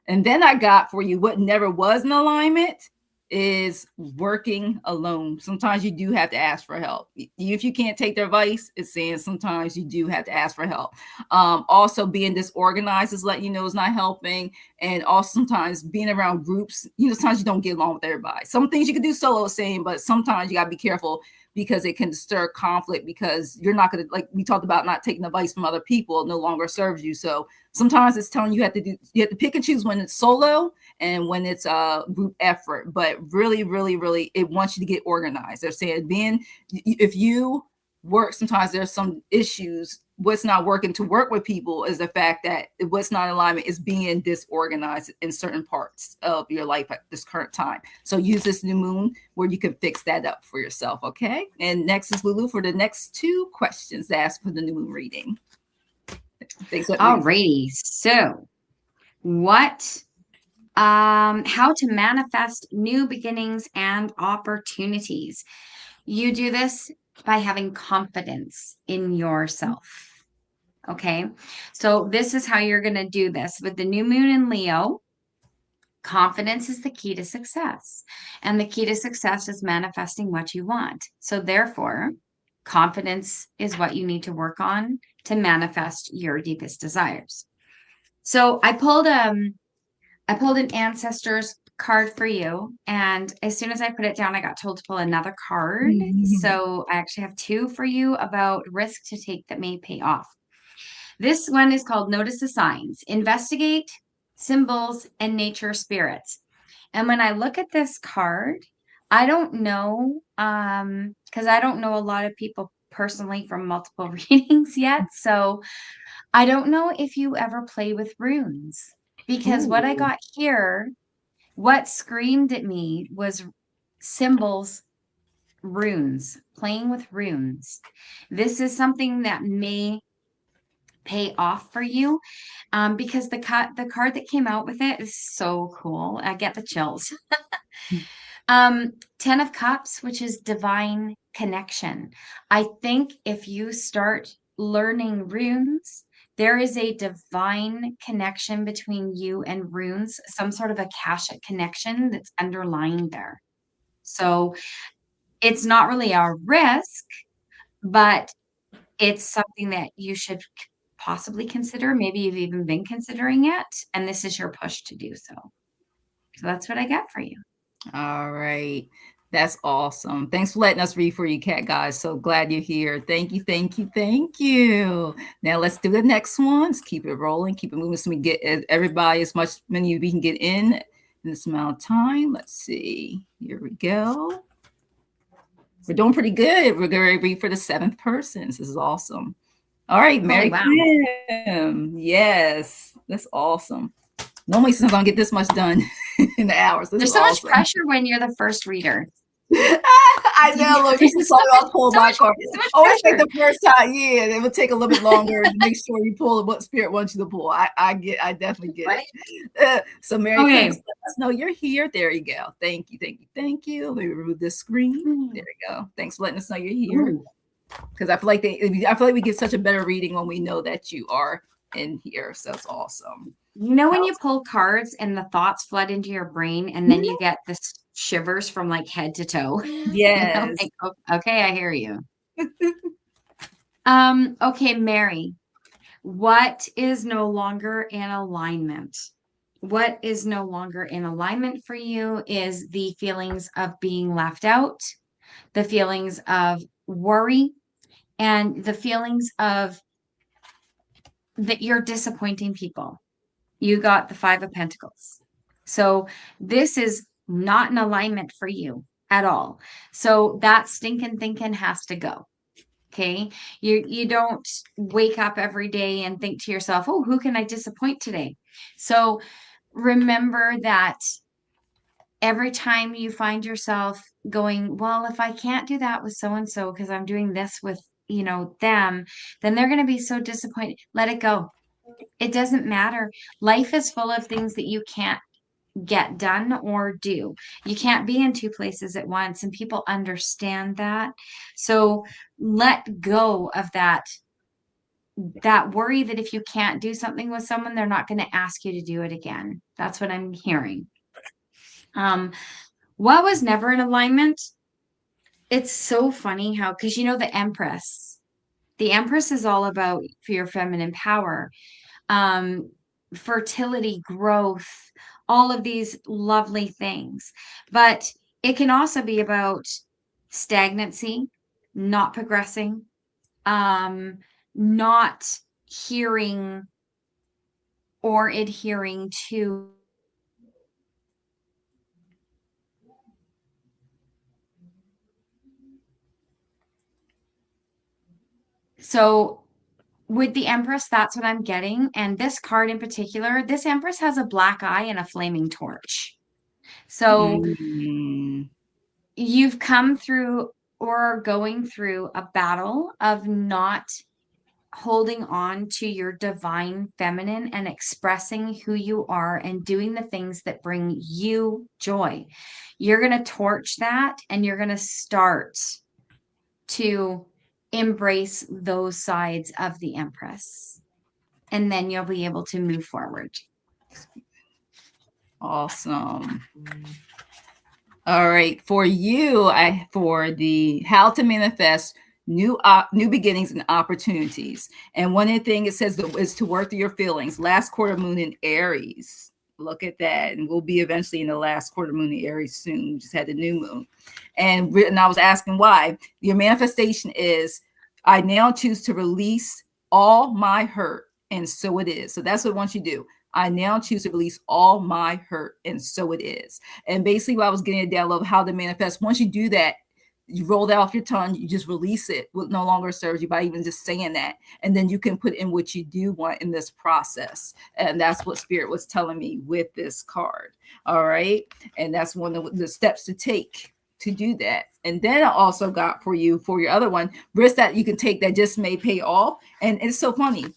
And then I got for you what never was in alignment is working alone. Sometimes you do have to ask for help. If you can't take their advice, it's saying sometimes you do have to ask for help. Also, being disorganized is letting you know it's not helping. And also sometimes being around groups, sometimes you don't get along with everybody. Some things you can do solo, saying, but sometimes you got to be careful because it can stir conflict because you're not going to, like we talked about, not taking advice from other people no longer serves you. So sometimes it's telling you have to pick and choose when it's solo and when it's a group effort. But really, really, really, it wants you to get organized. They're saying if you work, sometimes there's some issues. What's not working to work with people is the fact that what's not in alignment is being disorganized in certain parts of your life at this current time. So use this new moon where you can fix that up for yourself. Okay. And next is Lulu for the next 2 questions to ask for the new moon reading. Alrighty. So how to manifest new beginnings and opportunities. You do this by having confidence in yourself. Okay. So this is how you're going to do this with the new moon in Leo. Confidence is the key to success, and the key to success is manifesting what you want. So therefore, confidence is what you need to work on to manifest your deepest desires. So I pulled an ancestors card for you, and as soon as I put it down, I got told to pull another card. So I actually have 2 for you about risk to take that may pay off. This one is called Notice the Signs, Investigate Symbols and Nature Spirits. And when I look at this card, I don't know, because I don't know a lot of people personally from multiple readings yet. So I don't know if you ever play with runes, because what I got here, what screamed at me was symbols, runes, playing with runes. This is something that may pay off for you, because the card that came out with it is so cool. I get the chills. 10 of Cups, which is divine connection. I think if you start learning runes, there is a divine connection between you and runes, some sort of akashic connection that's underlying there. So it's not really a risk, but it's something that you should possibly consider. Maybe you've even been considering it, and this is your push to do so. So that's what I got for you. All right. That's awesome. Thanks for letting us read for you, Cat guys. So glad you're here. Thank you, thank you, thank you. Now let's do the next one. Let's keep it rolling, keep it moving so we get everybody as many of you can get in this amount of time. Let's see. Here we go. We're doing pretty good. We're going to read for the 7th person. This is awesome. All right, Mary Kim. Yes, that's awesome. Normally, since I'm going to get this much done in the hours. There's so much pressure when you're the first reader. I know. Look, this is I'll pull my card. Always like the first time. Yeah, it will take a little bit longer to make sure you pull what spirit wants you to pull. I definitely get it. So, Mary, Kim, let us know you're here. There you go. Thank you, thank you, thank you. Let me remove this screen. There we go. Thanks for letting us know you're here. Because I feel like we get such a better reading when we know that you are in here. So it's awesome. You know, when you pull cards and the thoughts flood into your brain, and then you get this shivers from like head to toe. Yes. Like, okay, I hear you. Okay, Mary, what is no longer in alignment? What is no longer in alignment for you is the feelings of being left out, the feelings of worry, and the feelings of that you're disappointing people. You got the 5 of Pentacles. So this is not in alignment for you. at all. So that stinking thinking has to go. Okay. You don't wake up every day and think to yourself, oh, who can I disappoint today? So remember that every time you find yourself going, well, if I can't do that with so and so because I'm doing this with, them, then they're going to be so disappointed. Let it go. It doesn't matter. Life is full of things that you can't get done or do. You can't be in two places at once, and people understand that. So let go of that worry that if you can't do something with someone, they're not going to ask you to do it again. That's what I'm hearing. What was never in alignment? It's so funny how, because the Empress is all about for your feminine power, um, fertility, growth, all of these lovely things. But it can also be about stagnancy, not progressing, not hearing or adhering to. So with the Empress, that's what I'm getting. And this card in particular, this Empress has a black eye and a flaming torch. So you've come through or are going through a battle of not holding on to your divine feminine and expressing who you are and doing the things that bring you joy. You're going to torch that and you're going to start to embrace those sides of the Empress. And then you'll be able to move forward. Awesome. All right. For you, for the how to manifest new beginnings and opportunities. And one of the things it says is to work through your feelings. Last quarter moon in Aries. Look at that. And we'll be eventually in the last quarter moon in Aries soon. We just had the new moon. And I was asking why. Your manifestation is, I now choose to release all my hurt. And so it is. So that's what I want you to do. I now choose to release all my hurt. And so it is. And basically what I was getting a download of how to manifest. Once you do that, you roll that off your tongue, you just release it. What no longer serves you by even just saying that. And then you can put in what you do want in this process. And that's what Spirit was telling me with this card. All right. And that's one of the steps to take to do that. And then I also got for you, for your other one, risks that you can take that just may pay off. And it's so funny.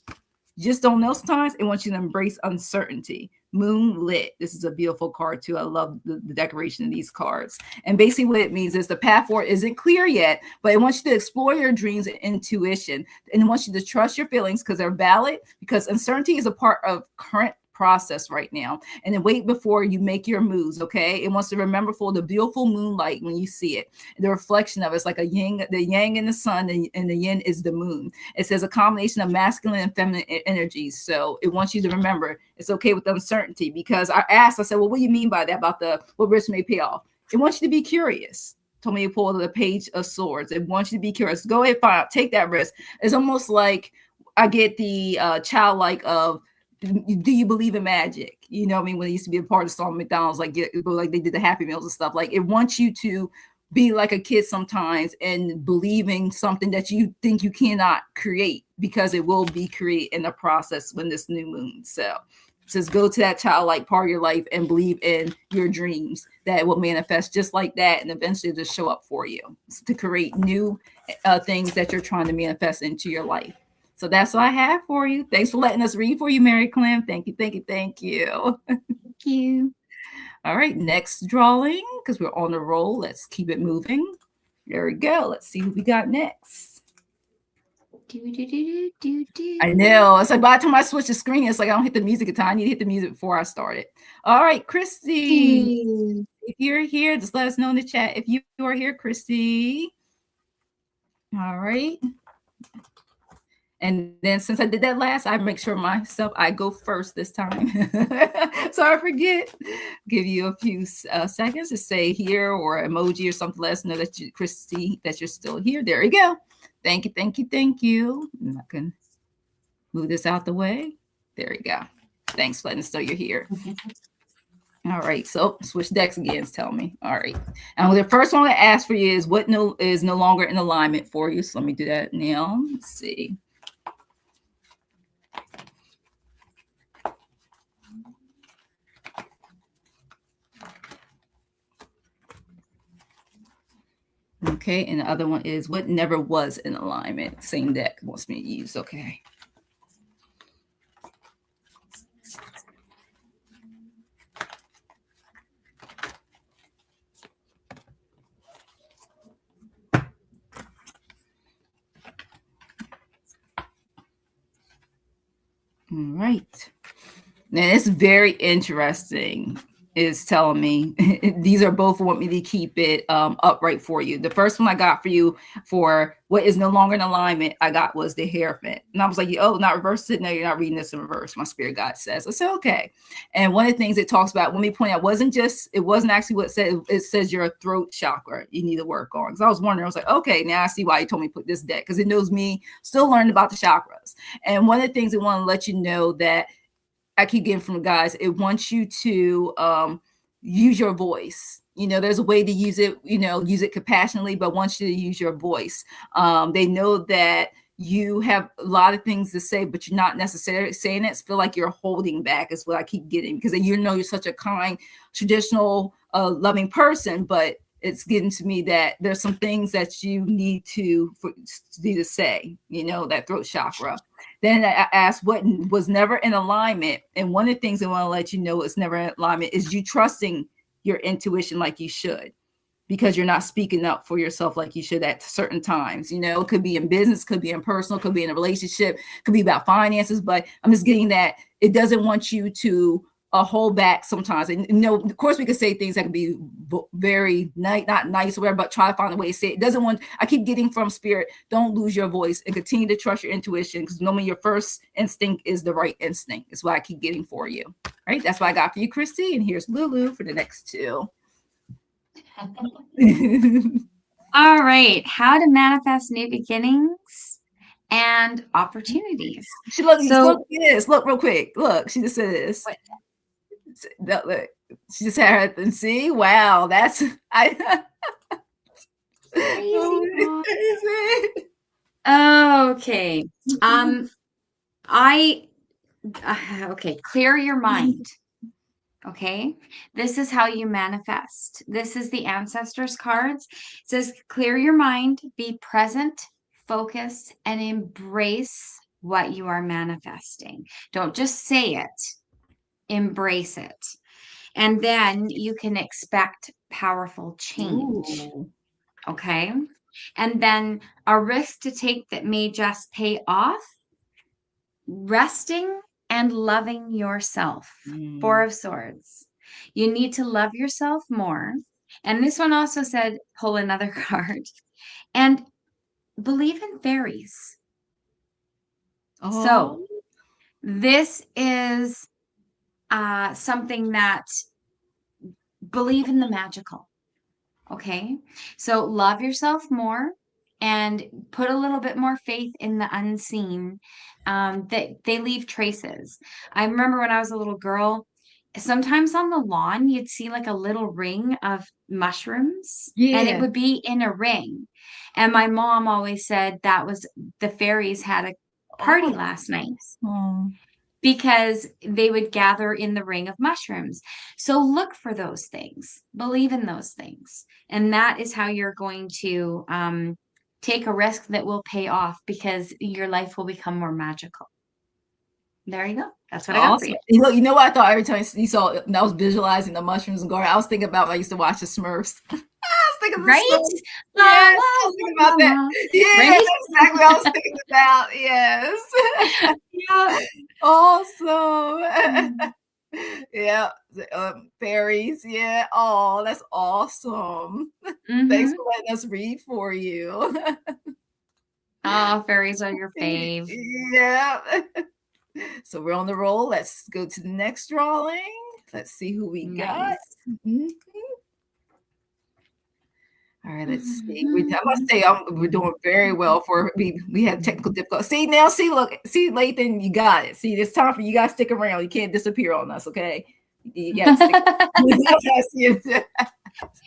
Just don't know sometimes. It wants you to embrace uncertainty. Moonlit. This is a beautiful card too. I love the decoration of these cards. And basically what it means is the path forward isn't clear yet, but it wants you to explore your dreams and intuition. And it wants you to trust your feelings because they're valid, because uncertainty is a part of current process right now. And then wait before you make your moves. Okay. It wants to remember for the beautiful moonlight when you see it. The reflection of it's like the yang in the sun, and the yin is the moon. It says a combination of masculine and feminine energies. So it wants you to remember it's okay with uncertainty, because I said, well, what do you mean by that? About what risk may pay off? It wants you to be curious. Told me to pull the Page of Swords. It wants you to be curious. Go ahead, find out, take that risk. It's almost like I get the childlike of, do you believe in magic? You know what I mean? When it used to be a part of some McDonald's, like they did the Happy Meals and stuff. Like it wants you to be like a kid sometimes and believing something that you think you cannot create, because it will be created in the process when this new moon. So it says go to that childlike part of your life and believe in your dreams that it will manifest just like that, and eventually just show up for you to create new things that you're trying to manifest into your life. So that's what I have for you. Thanks for letting us read for you, Mary Clem. Thank you, thank you, thank you. Thank you. All right, next drawing, because we're on the roll. Let's keep it moving. There we go. Let's see who we got next. I know. It's like by the time I switch the screen, it's like I don't hit the music in time. I need to hit the music before I start it. All right, Christy. If you're here, just let us know in the chat if you are here, Christy. All right. And then since I did that last, I make sure I go first this time. So I forget. Give you a few seconds to say here or emoji or something. Let us know that Christy, that you're still here. There you go. Thank you, thank you, thank you. I'm not going to move this out the way. There you go. Thanks for letting us know you're here. All right, so switch decks again. Tell me. All right, and the first one I asked for you is what is no longer in alignment for you. So let me do that now. Let's see. Okay, and the other one is what never was in alignment. Same deck wants me to use. Okay. All right. Now it's very interesting. Is telling me these are both want me to keep it upright for you. The first one I got for you for what is no longer in alignment, I got was the Hierophant. And I was like, oh, not reverse it. No, you're not reading this in reverse. My spirit guide says. I said, okay. And one of the things it talks about, let me point out, it wasn't actually what it said. It says your throat chakra you need to work on. Because I was wondering, I was like, okay, now I see why you told me to put this deck. Because it knows me still learning about the chakras. And one of the things it want to let you know that I keep getting from the guys, it wants you to use your voice. You know, there's a way to use it, use it compassionately, but wants you to use your voice. They know that you have a lot of things to say, but you're not necessarily saying it. Feel like you're holding back is what I keep getting, because you're such a kind, traditional, loving person, but it's getting to me that there's some things that you need to say, that throat chakra. Then I asked what was never in alignment. And one of the things I want to let you know is never in alignment is you trusting your intuition like you should, because you're not speaking up for yourself like you should at certain times. It could be in business, could be in personal, could be in a relationship, could be about finances. But I'm just getting that it doesn't want you to hold back sometimes. And of course we could say things that could be very not nice or whatever, but try to find a way to say it. I keep getting from spirit, don't lose your voice and continue to trust your intuition, because normally your first instinct is the right instinct. It's what I keep getting for you. All right, that's what I got for you, Christy. And here's Lulu for the next two. All right, how to manifest new beginnings and opportunities. Look real quick. Look, she just said this. What? Look, she just had her and see. Wow, that's okay. Okay, clear your mind. Okay, this is how you manifest. This is the ancestors cards. It says clear your mind, be present, focus, and embrace what you are manifesting. Don't just say it. Embrace it. And then you can expect powerful change. Ooh. Okay. And then a risk to take that may just pay off, resting and loving yourself. Four of Swords. You need to love yourself more. And this one also said, pull another card. And believe in fairies. Oh. So this is something that believe in the magical. Okay. So love yourself more and put a little bit more faith in the unseen, that they leave traces. I remember when I was a little girl, sometimes on the lawn, you'd see like a little ring of mushrooms, and it would be in a ring. And my mom always said that was the fairies had a party last night. Because they would gather in the ring of mushrooms. So look for those things, believe in those things. And that is how you're going to take a risk that will pay off, because your life will become more magical. There you go. That's what I got for you. You know what I thought every time you saw, I was visualizing the mushrooms and garden. I was thinking about when I used to watch the Smurfs. I was thinking right? Yeah, I was thinking about that. Yeah, right? That's exactly what I was thinking about. Yes. Yeah. Awesome. Yeah. Fairies. Yeah. Oh, that's awesome. Thanks for letting us read for you. Oh, fairies are your fave. Yeah. So we're on the roll. Let's go to the next drawing. Let's see who we got. All right, let's see. I must say we're doing very well for we had technical difficulties. See now, look, Lathan, you got it. See, it's time for you guys to stick around. You can't disappear on us, okay? You got to stick.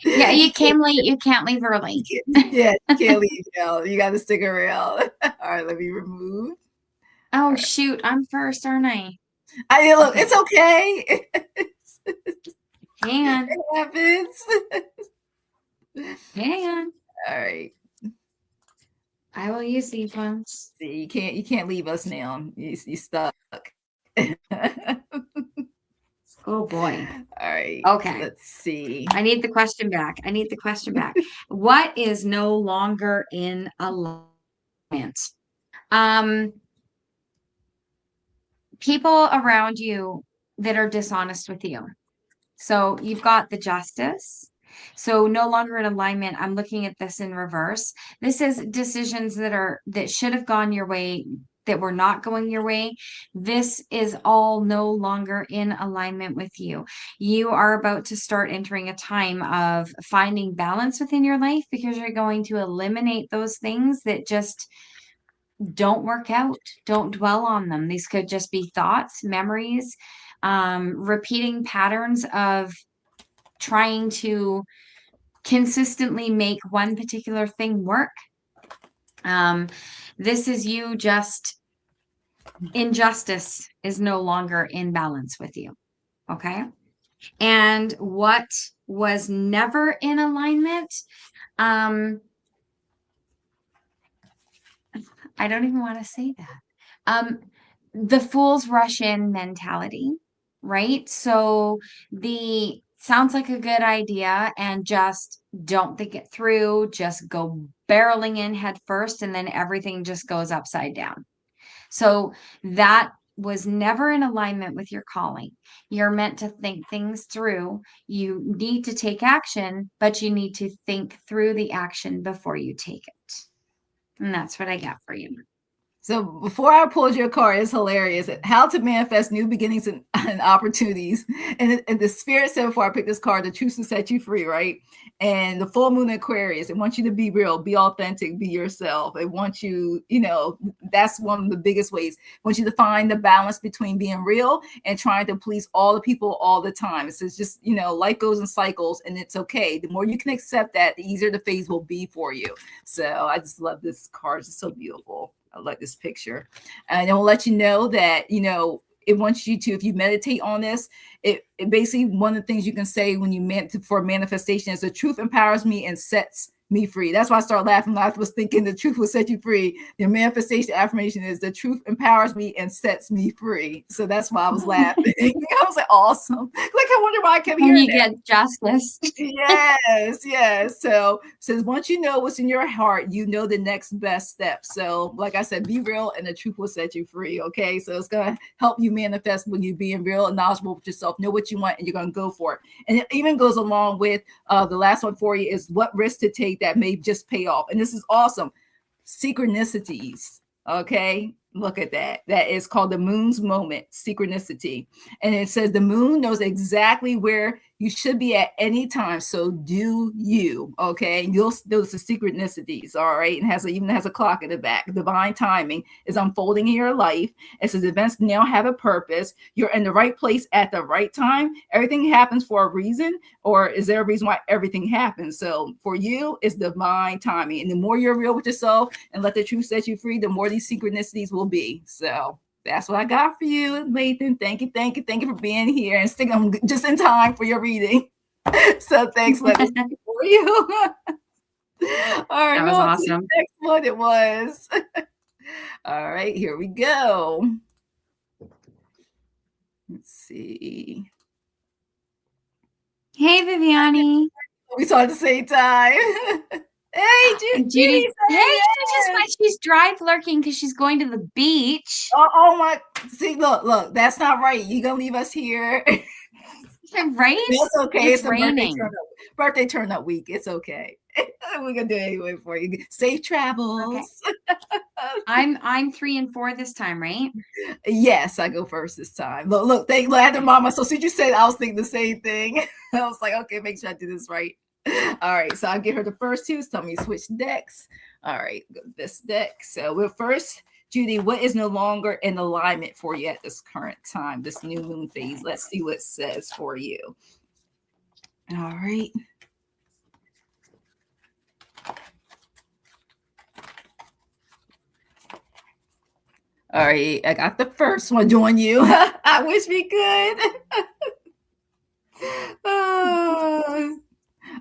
Yeah, you came late. You can't leave early. Yeah, you can't leave. You got to stick around. All right, let me remove. Oh, shoot. I'm first, aren't I? Look, Okay. it's okay. Hang on. It happens. Hang on. All right. I will use these ones. See, you can't leave us now. You stuck. Oh boy. All right. Okay. Let's see. I need the question back. What is no longer in alignment? People around you that are dishonest with you. So you've got the justice. So no longer in alignment. I'm looking at this in reverse. This is decisions that should have gone your way that were not going your way. This is all no longer in alignment with you. You are about to start entering a time of finding balance within your life because you're going to eliminate those things that just don't work out. Don't dwell on them. These could just be thoughts, memories, repeating patterns of trying to consistently make one particular thing work. This is you just injustice is no longer in balance with you. Okay. And what was never in alignment, I don't even want to say that. The fools rush in mentality, right? So the sounds like a good idea and just don't think it through, just go barreling in head first, and then everything just goes upside down. So that was never in alignment with your calling. You're meant to think things through. You need to take action, but you need to think through the action before you take it. And that's what I got for you. So before I pulled your card, it's hilarious. How to manifest new beginnings and opportunities. And the spirit said before I picked this card, the truth will set you free, right? And the full moon Aquarius, it wants you to be real, be authentic, be yourself. It wants you, that's one of the biggest ways. It wants you to find the balance between being real and trying to please all the people all the time. It's just, life goes in cycles and it's okay. The more you can accept that, the easier the phase will be for you. So I just love this card. It's so beautiful. I like this picture. And it will let you know that, it wants you to, if you meditate on this, it basically, one of the things you can say when you for manifestation is the truth empowers me and sets me free. That's why I started laughing. I was thinking the truth will set you free. The manifestation affirmation is the truth empowers me and sets me free. So that's why I was laughing. I was like, awesome. Like, I wonder why I kept hearing you get justice. Yes. So says once you know what's in your heart, you know the next best step. So like I said, be real and the truth will set you free. Okay. So it's going to help you manifest when you're being real and knowledgeable with yourself, know what you want, and you're going to go for it. And it even goes along with the last one for you is what risk to take that may just pay off. And this is awesome. Synchronicities. Okay. Look at that. That is called the moon's moment, synchronicity. And it says the moon knows exactly where you should be at any time. So do you. Okay. And you'll those are synchronicities. All right. And even has a clock in the back. Divine timing is unfolding in your life. It says events now have a purpose. You're in the right place at the right time. Everything happens for a reason, or is there a reason why everything happens? So for you, it's divine timing. And the more you're real with yourself and let the truth set you free, the more these synchronicities will be. So that's what I got for you, Lathan. Thank you for being here and sticking just in time for your reading. So thanks, Lathan, for you. All right, that was awesome. Next one it was. All right, here we go. Let's see. Hey, Viviani. We saw at the same time. Hey, Judy. Hey, she's dry lurking because she's going to the beach. Oh my! See, look, that's not right. You gonna leave us here? Right? That's okay. It's raining. Birthday turn up week. It's okay. We're gonna do it anyway for you. Safe travels. Okay. I'm 3 and 4 this time, right? Yes, I go first this time. Look, I had to mama. So since you said, I was thinking the same thing. I was like, okay, make sure I do this right. All right, so I'll give her the first two. So tell me switch decks. All right, go to this deck. So we'll first Judy, what is no longer in alignment for you at this current time, this new moon phase? Let's see what it says for you. All right. All right, I got the first one on you. I wish we could.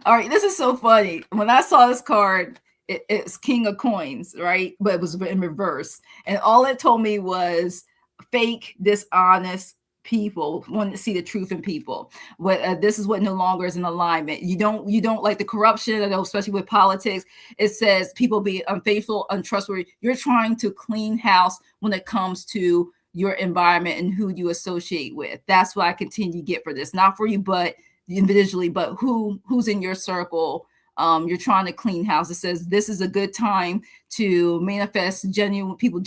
All right, this is so funny. When I saw this card, it's King of Coins, right? But it was in reverse. And all it told me was fake, dishonest people want to see the truth in people. What this is what no longer is in alignment. You don't like the corruption, I know, especially with politics. It says people be unfaithful, untrustworthy. You're trying to clean house when it comes to your environment and who you associate with. That's what I continue to get for this. Not for you, but individually, but who's in your circle. You're trying to clean house. It says this is a good time to manifest genuine people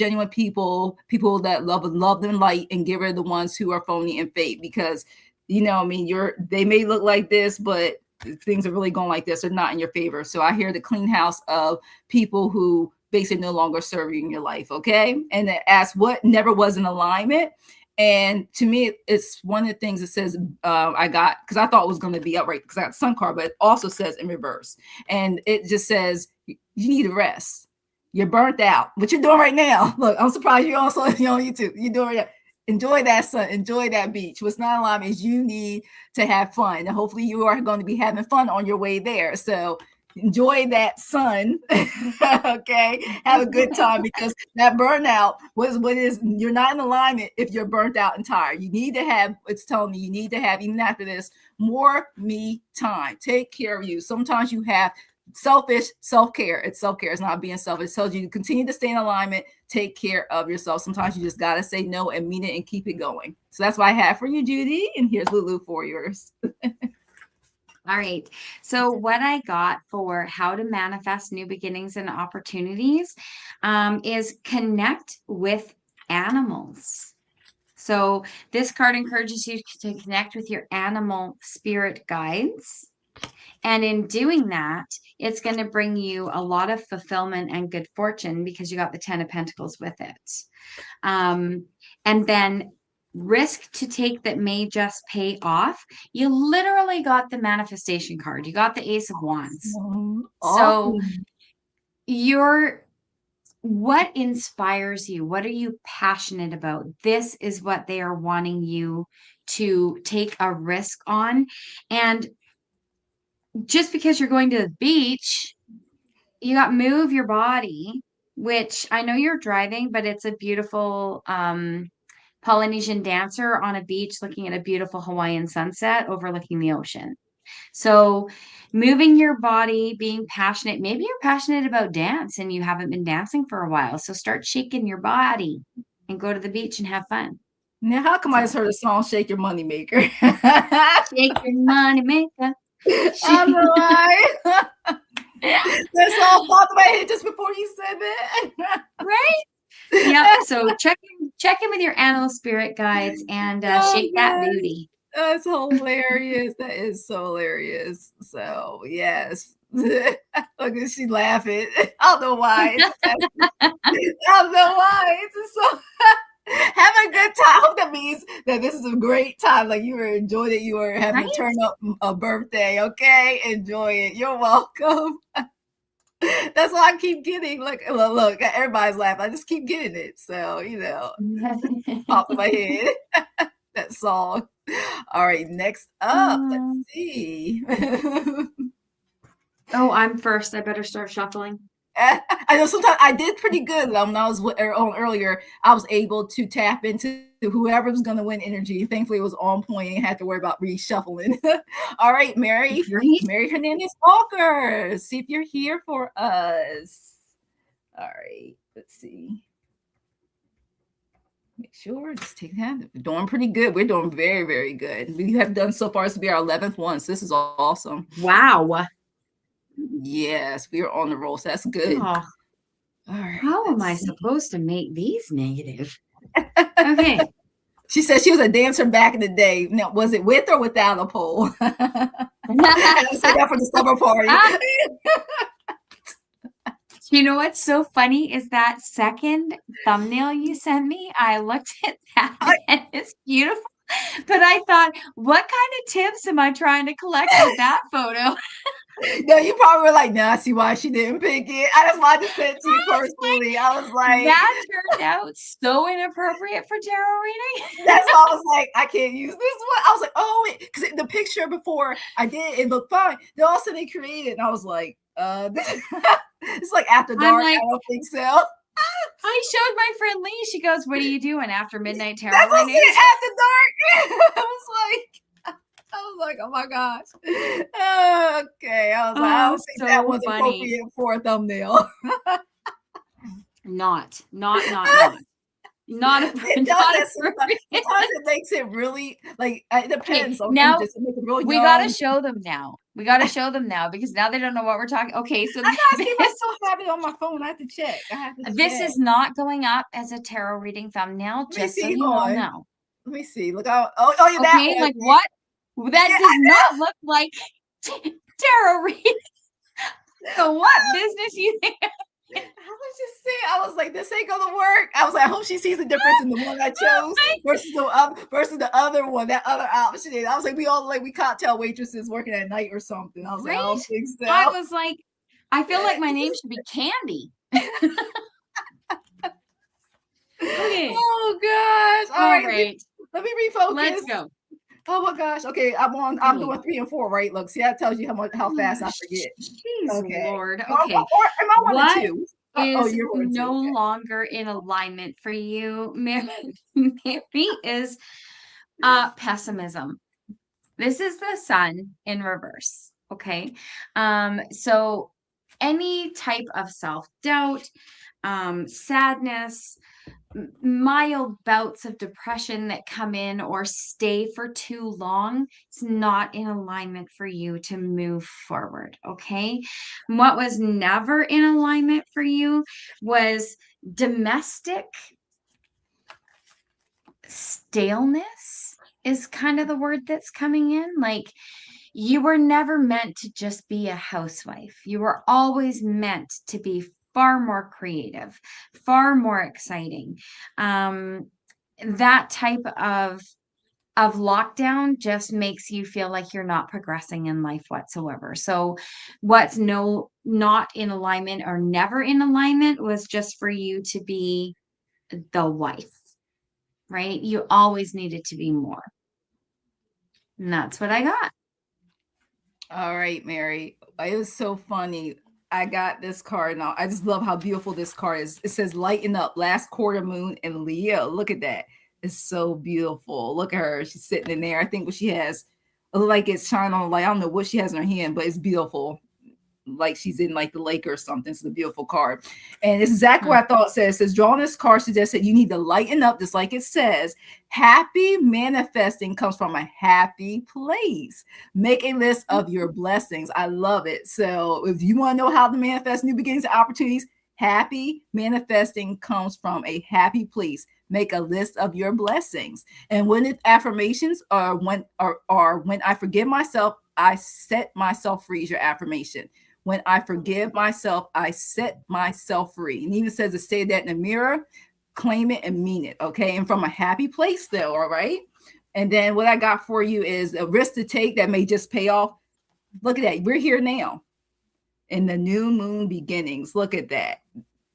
that love and light, and get rid of the ones who are phony and fake, because they may look like this, but things are really going like this. They're not in your favor. So I hear the clean house of people who basically no longer serve you in your life. Okay. And it asks what never was in alignment. And to me, it's one of the things that says I got, because I thought it was going to be upright because I got the sun card, but it also says in reverse. And it just says you need a rest. You're burnt out. What you're doing right now. Look, I'm surprised you're also on YouTube. You're doing it. Enjoy that sun. Enjoy that beach. What's not in alignment is you need to have fun. And hopefully you are going to be having fun on your way there. So enjoy that sun. Okay, have a good time, because that burnout was what is, you're not in alignment if you're burnt out and tired. You need to have, it's telling me you need to have, even after this, more me time. Take care of you. Sometimes you have selfish self-care. It's self-care. It's not being selfish. It tells you to continue to stay in alignment. Take care of yourself. Sometimes you just got to say no and mean it and keep it going. So that's what I have for you, Judy. And here's Lulu for yours. All right. So what I got for how to manifest new beginnings and opportunities is connect with animals. So this card encourages you to connect with your animal spirit guides. And in doing that, it's going to bring you a lot of fulfillment and good fortune, because you got the 10 of Pentacles with it. And then risk to take that may just pay off. You literally got the manifestation card. You got the Ace of Wands. Awesome. So what inspires you? What are you passionate about? This is what they are wanting you to take a risk on. And just because you're going to the beach, you got to move your body, which I know you're driving, but it's a beautiful Polynesian dancer on a beach looking at a beautiful Hawaiian sunset overlooking the ocean. So moving your body, being passionate. Maybe you're passionate about dance and you haven't been dancing for a while. So start shaking your body and go to the beach and have fun. Now, how come I just heard a song, Shake Your Money Maker? Shake your money maker. I don't know why. That song popped in my head just before you said that. Right? Yeah. So check in with your animal spirit guides and shake that booty. That's hilarious. That is so hilarious. So yes. Look at she laughing. I don't know why. I don't know why. It's just so have a good time. I hope that means that this is a great time. Like you were enjoying it. You were having to turn up a birthday. Okay. Enjoy it. You're welcome. That's all I keep getting. Look, everybody's laughing. I just keep getting it. So, pop in my head. That song. All right. Next up, let's see. Oh, I'm first. I better start shuffling. I know sometimes I did pretty good. When I was on earlier, I was able to tap into whoever was going to win energy. Thankfully, it was on point. I didn't have to worry about reshuffling. All right, Mary Hernandez Walker. See if you're here for us. All right, let's see. Make sure, just take that. We're doing pretty good. We're doing very, very good. We have done so far. This will be our 11th one. So this is awesome. Wow. Yes, we are on the roll. So that's good. Oh. All right, how am I supposed to make these negative? Okay. She said she was a dancer back in the day. Now, was it with or without a pole? I had to say that for the summer party. You know what's so funny is that second thumbnail you sent me, I looked at that I, and it's beautiful. But I thought, what kind of tips am I trying to collect with that photo? no, you probably were like, nah, I see why she didn't pick it. I just wanted to send it to you I was personally. I was like, like, that turned out so inappropriate for tarot reading. that's why I was like, I can't use this one. I was like, oh, because the picture before I did, it looked fine. Then all of a sudden they created, and I was like, it's like after I'm dark. like, I don't think so. I showed my friend Lee. She goes, "What are you doing after midnight tarot That's what I readings?" said after dark. I was like, oh my gosh. Okay. I was like, I Oh, don't think that so was funny. appropriate for a thumbnail. Not, not, not, It does not that sometimes. appropriate. Sometimes it makes it really like it Okay, depends. Some things now just make it real we gotta young. show them now. We gotta show them now because now they don't know what we're talking. Okay, so I'm not seeing if I this still have it on my phone. I have to check. I have to this check. is not going up as a tarot reading thumbnail, Let me just so see. you Hold all on. know. Let me see. Look out. Oh, yeah, that Okay, one. like what? That Yeah, does not look like tarot reading. So what business you think? I was just saying, I was like, this ain't gonna work. I was like, I hope she sees the difference in the one I chose versus the other one, that other option. I was like, we all like we cocktail waitresses working at night or something. I was like, I Right? don't think I so. was like, I feel like my name should be Candy. Okay. Oh gosh. All All right, right. let me refocus. Let's go. Oh my gosh. Okay, I'm Okay. doing 3 and 4, right? Look, see, that tells you how Oh, fast I forget. jeez, Okay. Lord. Or Okay. am I one or What two? Oh, is you're one or two. no Okay. longer in alignment for you, Mary, Mary is pessimism. This is the sun in reverse. Okay. So any type of self-doubt, sadness, mild bouts of depression that come in or stay for too long, it's not in alignment for you to move forward. Okay. What was never in alignment for you was domestic staleness, is kind of the word that's coming in. Like, you were never meant to just be a housewife. You were always meant to be far more creative, far more exciting. That type of lockdown just makes you feel like you're not progressing in life whatsoever. So what's not in alignment or never in alignment was just for you to be the wife, right? You always needed to be more. And that's what I got. All right, Mary. It was so funny. I got this card now. I just love how beautiful this card is. It says lighten up, last quarter moon in Leo. Look at that. It's so beautiful. Look at her. She's sitting in there. I think what she has, it look like it's shining on light. I don't know what she has in her hand, but it's beautiful. Like she's in like the lake or something. It's a beautiful card. And it's exactly Hmm. what I thought it says. It says, drawing this card suggests that you need to lighten up, just like it says. Happy manifesting comes from a happy place. Make a list of your blessings. I love it. So if you want to know how to manifest new beginnings and opportunities, happy manifesting comes from a happy place. Make a list of your blessings. And when it affirmations are when I forgive myself, I set myself free is your affirmation. When I forgive myself, I set myself free. And even says to say that in the mirror, claim it and mean it. Okay. And from a happy place, though. All right. And then what I got for you is a risk to take that may just pay off. Look at that. We're here now in the new moon beginnings. Look at that.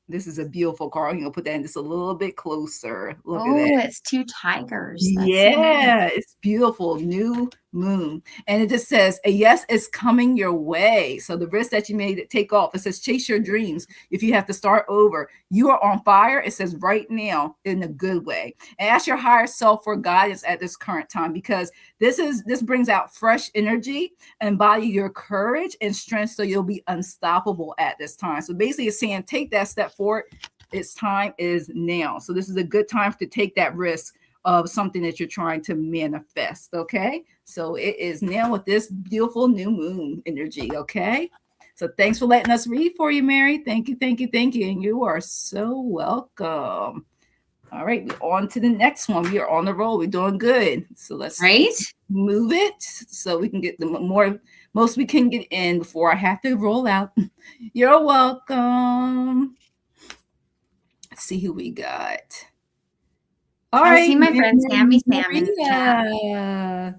This is a beautiful card. I'm going to put that in just a little bit closer. Look at that. Oh, it's two tigers. That's so nice. Yeah, it's beautiful. New moon. And it just says, a yes is coming your way. So the risk that you made take off. It says, chase your dreams. If you have to start over, you are on fire. It says right now in a good way. And ask your higher self for guidance at this current time, because this brings out fresh energy, embody your courage and strength so you'll be unstoppable at this time. So basically it's saying take that step forward. Its time is now. So this is a good time to take that risk of something that you're trying to manifest. Okay. So it is now with this beautiful new moon energy. Okay. So thanks for letting us read for you, Mary. Thank you, thank you, thank you. And you are so welcome. All right, we're on to the next one. We are on the roll. We're doing good. So let's Right? move it so we can get the most we can get in before I have to roll out. You're welcome. Let's see who we got. All I right, see my friend Sammy Sam in the chat. Maria.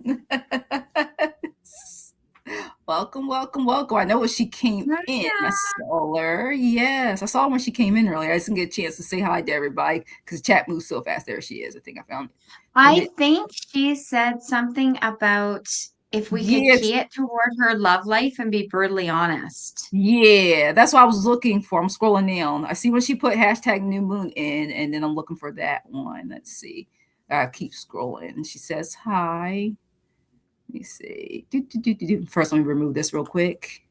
Welcome, welcome, welcome. I know when she came in, I saw her. Yes, I saw her when she came in earlier. I just didn't get a chance to say hi to everybody because the chat moves so fast. There she is. I think I found it. I think she said something about if we could key it toward her love life and be brutally honest. Yeah, that's what I was looking for. I'm scrolling down. I see when she put hashtag new moon in, and then I'm looking for that one. Let's see. I keep scrolling. She says hi. Let me see. First, let me remove this real quick.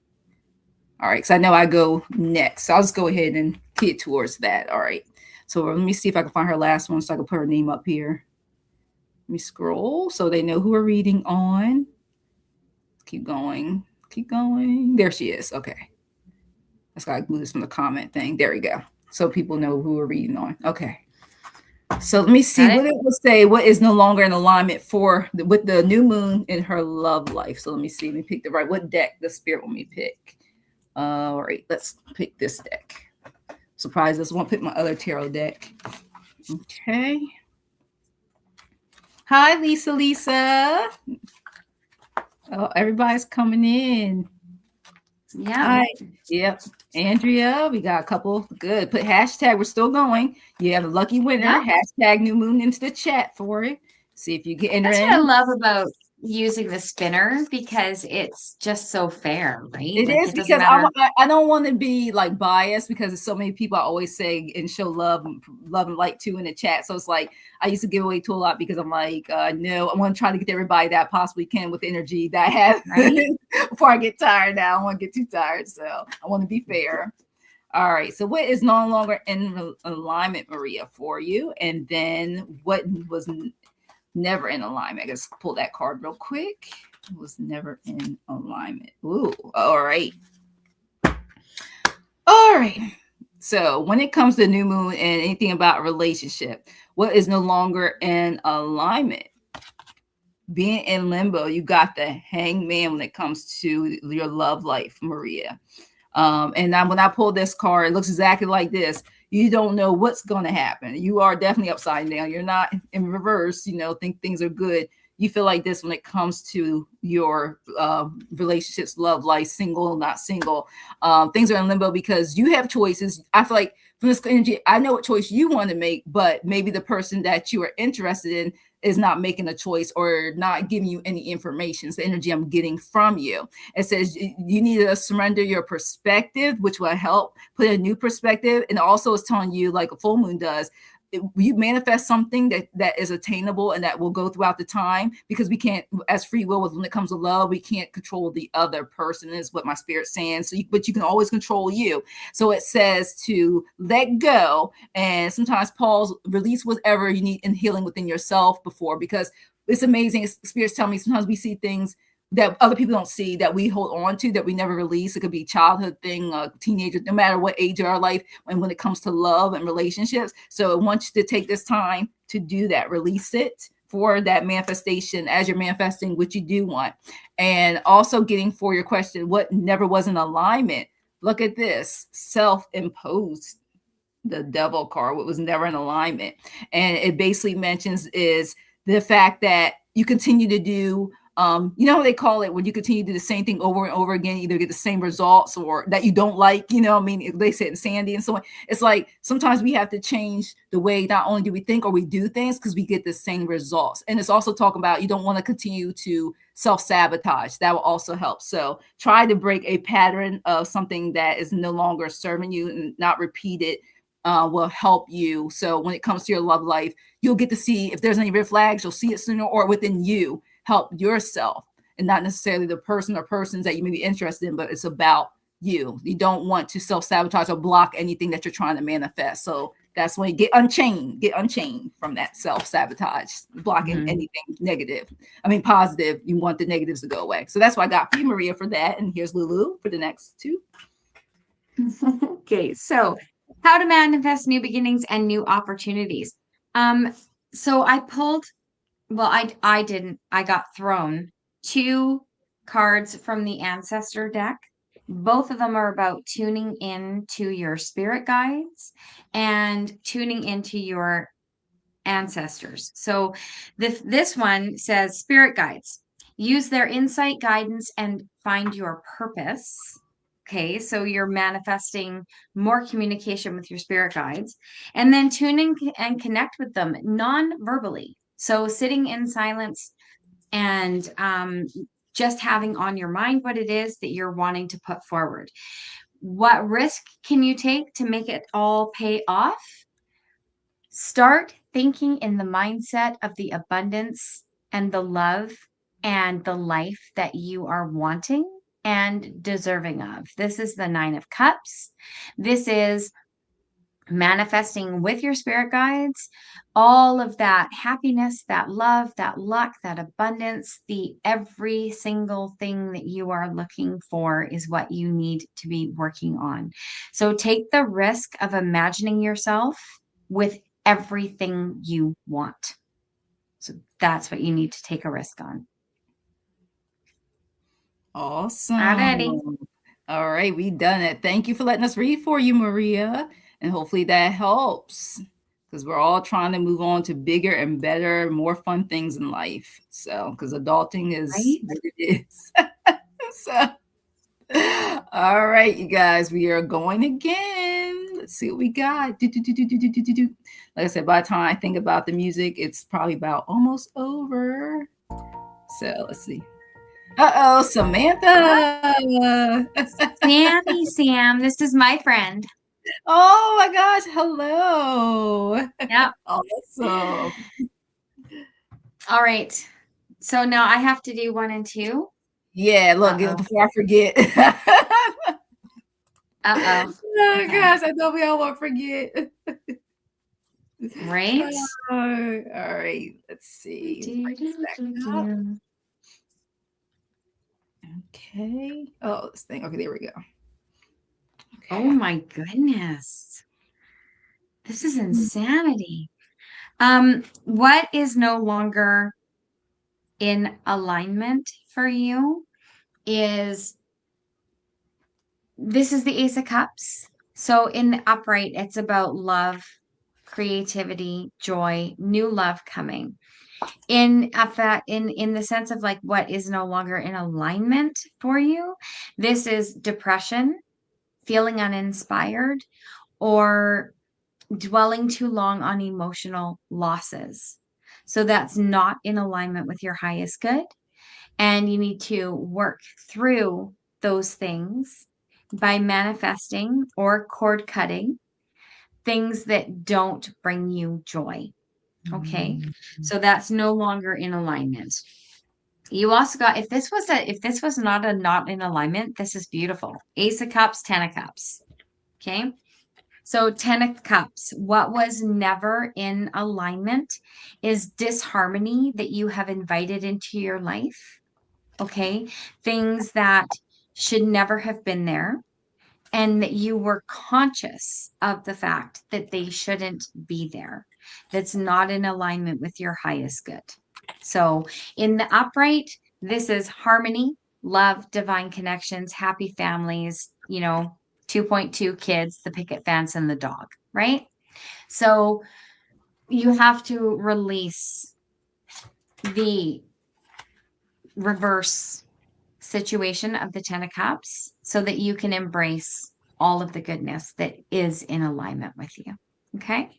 All right, because I know I go next. So I'll just go ahead and key it towards that. All right. So let me see if I can find her last one so I can put her name up here. Let me scroll so they know who we're reading on. Keep going. Keep going. There she is. Okay. Let's gotta move this from the comment thing. There we go. So people know who we're reading on. Okay. So let me see what it will say. What is no longer in alignment with the new moon in her love life? So let me see. Let me pick the right. What deck the spirit want me to pick? All right, let's pick this deck. Surprise! This won't pick my other tarot deck. Okay. Hi, Lisa. Lisa. Oh, everybody's coming in. Yeah. Hi. Yep. Andrea, we got a couple. Good. Put hashtag. We're still going. You have a lucky winner. Yeah. Hashtag new moon into the chat for it. See if you get in. That's what I love about using the spinner because it's just so fair, right? It like, is it because I don't want to be like biased because there's so many people I always say and show love and light to in the chat. So it's like I used to give away to a lot because I'm like, no, I want to try to get to everybody that I possibly can with the energy that I have before I get tired. Now I don't want to get too tired, so I want to be fair. All right. So what is no longer in alignment, Maria, for you, and then what was never in alignment? I guess pull that card real quick. It was never in alignment. Ooh, all right. All right. So when it comes to new moon and anything about relationship, what is no longer in alignment? Being in limbo, you got the hangman when it comes to your love life, Maria. And when I pull this card, it looks exactly like this. You don't know what's going to happen. You are definitely upside down. You're not in reverse, think things are good. You feel like this when it comes to your relationships, love life, single, not single. Things are in limbo because you have choices. I feel like from this energy, I know what choice you want to make, but maybe the person that you are interested in is not making a choice or not giving you any information. It's the energy I'm getting from you. It says you need to surrender your perspective, which will help put a new perspective. And also it's telling you, like a full moon does, you manifest something that is attainable and that will go throughout the time, because we can't, as free will, when it comes to love, we can't control the other person, is what my spirit's saying. So but you can always control you. So it says to let go and sometimes pause, release whatever you need in healing within yourself before, because it's amazing. Spirits tell me sometimes we see things that other people don't see, that we hold on to, that we never release. It could be a childhood thing, teenager, no matter what age of our life, when it comes to love and relationships. So I want you to take this time to do that, release it for that manifestation as you're manifesting what you do want. And also getting for your question, what never was in alignment. Look at this, self-imposed, the devil card, what was never in alignment. And it basically mentions is the fact that you continue to do, you know what they call it, when you continue to do the same thing over and over again, either get the same results or that you don't like, they say it in Sandy and so on. It's like sometimes we have to change the way not only do we think or we do things because we get the same results. And it's also talking about you don't want to continue to self-sabotage. That will also help. So try to break a pattern of something that is no longer serving you and not repeat it. Will help you. So when it comes to your love life, you'll get to see if there's any red flags, you'll see it sooner, or within you, help yourself and not necessarily the person or persons that you may be interested in, but it's about you. You don't want to self-sabotage or block anything that you're trying to manifest. So that's when you get unchained from that self-sabotage, blocking anything negative. Positive. You want the negatives to go away. So that's what I got for you, Maria, for that. And here's Lulu for the next two. Okay, so how to manifest new beginnings and new opportunities. Um, so I pulled, well, I didn't. I got thrown two cards from the ancestor deck. Both of them are about tuning in to your spirit guides and tuning into your ancestors. So this one says spirit guides. Use their insight, guidance, and find your purpose. Okay, so you're manifesting more communication with your spirit guides, and then tune in and connect with them non-verbally. So sitting in silence and just having on your mind what it is that you're wanting to put forward. What risk can you take to make it all pay off? Start thinking in the mindset of the abundance and the love and the life that you are wanting and deserving of. This is the Nine of Cups. This is manifesting with your spirit guides all of that happiness, that love, that luck, that abundance. The every single thing that you are looking for is what you need to be working on. So take the risk of imagining yourself with everything you want. So that's what you need to take a risk on. Awesome. Alrighty. All right, we done it. Thank you for letting us read for you, Maria. And hopefully that helps, because we're all trying to move on to bigger and better, more fun things in life. So, because adulting is what it is. So, all right, you guys, we are going again. Let's see what we got. Like I said, by the time I think about the music, it's probably about almost over. So let's see. Uh-oh, Samantha. Sammy, Sam, this is my friend. Oh my gosh, hello. Yep. Awesome. All right. So now I have to do 1 and 2. Yeah, look, before I forget. Uh-oh. Oh gosh, I know we all won't forget. Right? All right, let's see. Okay. Oh, this thing. Okay, there we go. Okay. Oh my goodness. This is insanity. What is no longer in alignment for you is this is the Ace of Cups. So in the upright, it's about love, creativity, joy, new love coming. In the sense of like what is no longer in alignment for you, this is depression, feeling uninspired, or dwelling too long on emotional losses. So that's not in alignment with your highest good. And you need to work through those things by manifesting or cord cutting things that don't bring you joy. Okay. So that's no longer in alignment. You also got, if this was not in alignment, this is beautiful. Ace of Cups, 10 of Cups. Okay. So 10 of Cups, what was never in alignment is disharmony that you have invited into your life. Okay. Things that should never have been there, and that you were conscious of the fact that they shouldn't be there. That's not in alignment with your highest good. So in the upright, this is harmony, love, divine connections, happy families, 2.2 kids, the picket fence, and the dog, right? So you have to release the reverse situation of the 10 of Cups so that you can embrace all of the goodness that is in alignment with you. Okay.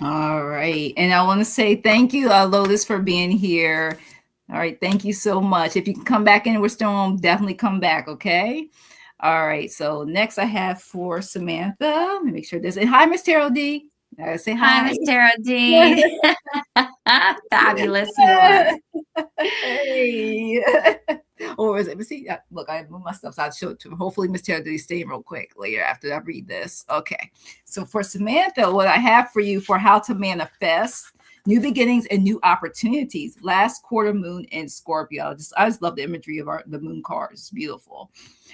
All right. And I want to say thank you, Lotus, for being here. All right. Thank you so much. If you can come back in, we're still on, definitely come back. Okay. All right. So next I have for Samantha. Let me make sure this. And hi, Miss Terrell D. I say hi. Hi, Miss Terrell D. Fabulous you are. Hey. Or is it? See, look, I moved my stuff, so I'll show it to her. Hopefully, Miss Terrell D stay real quick later after I read this. Okay. So for Samantha, what I have for you for how to manifest new beginnings and new opportunities. Last quarter moon in Scorpio. I just love the imagery of the moon card. It's beautiful.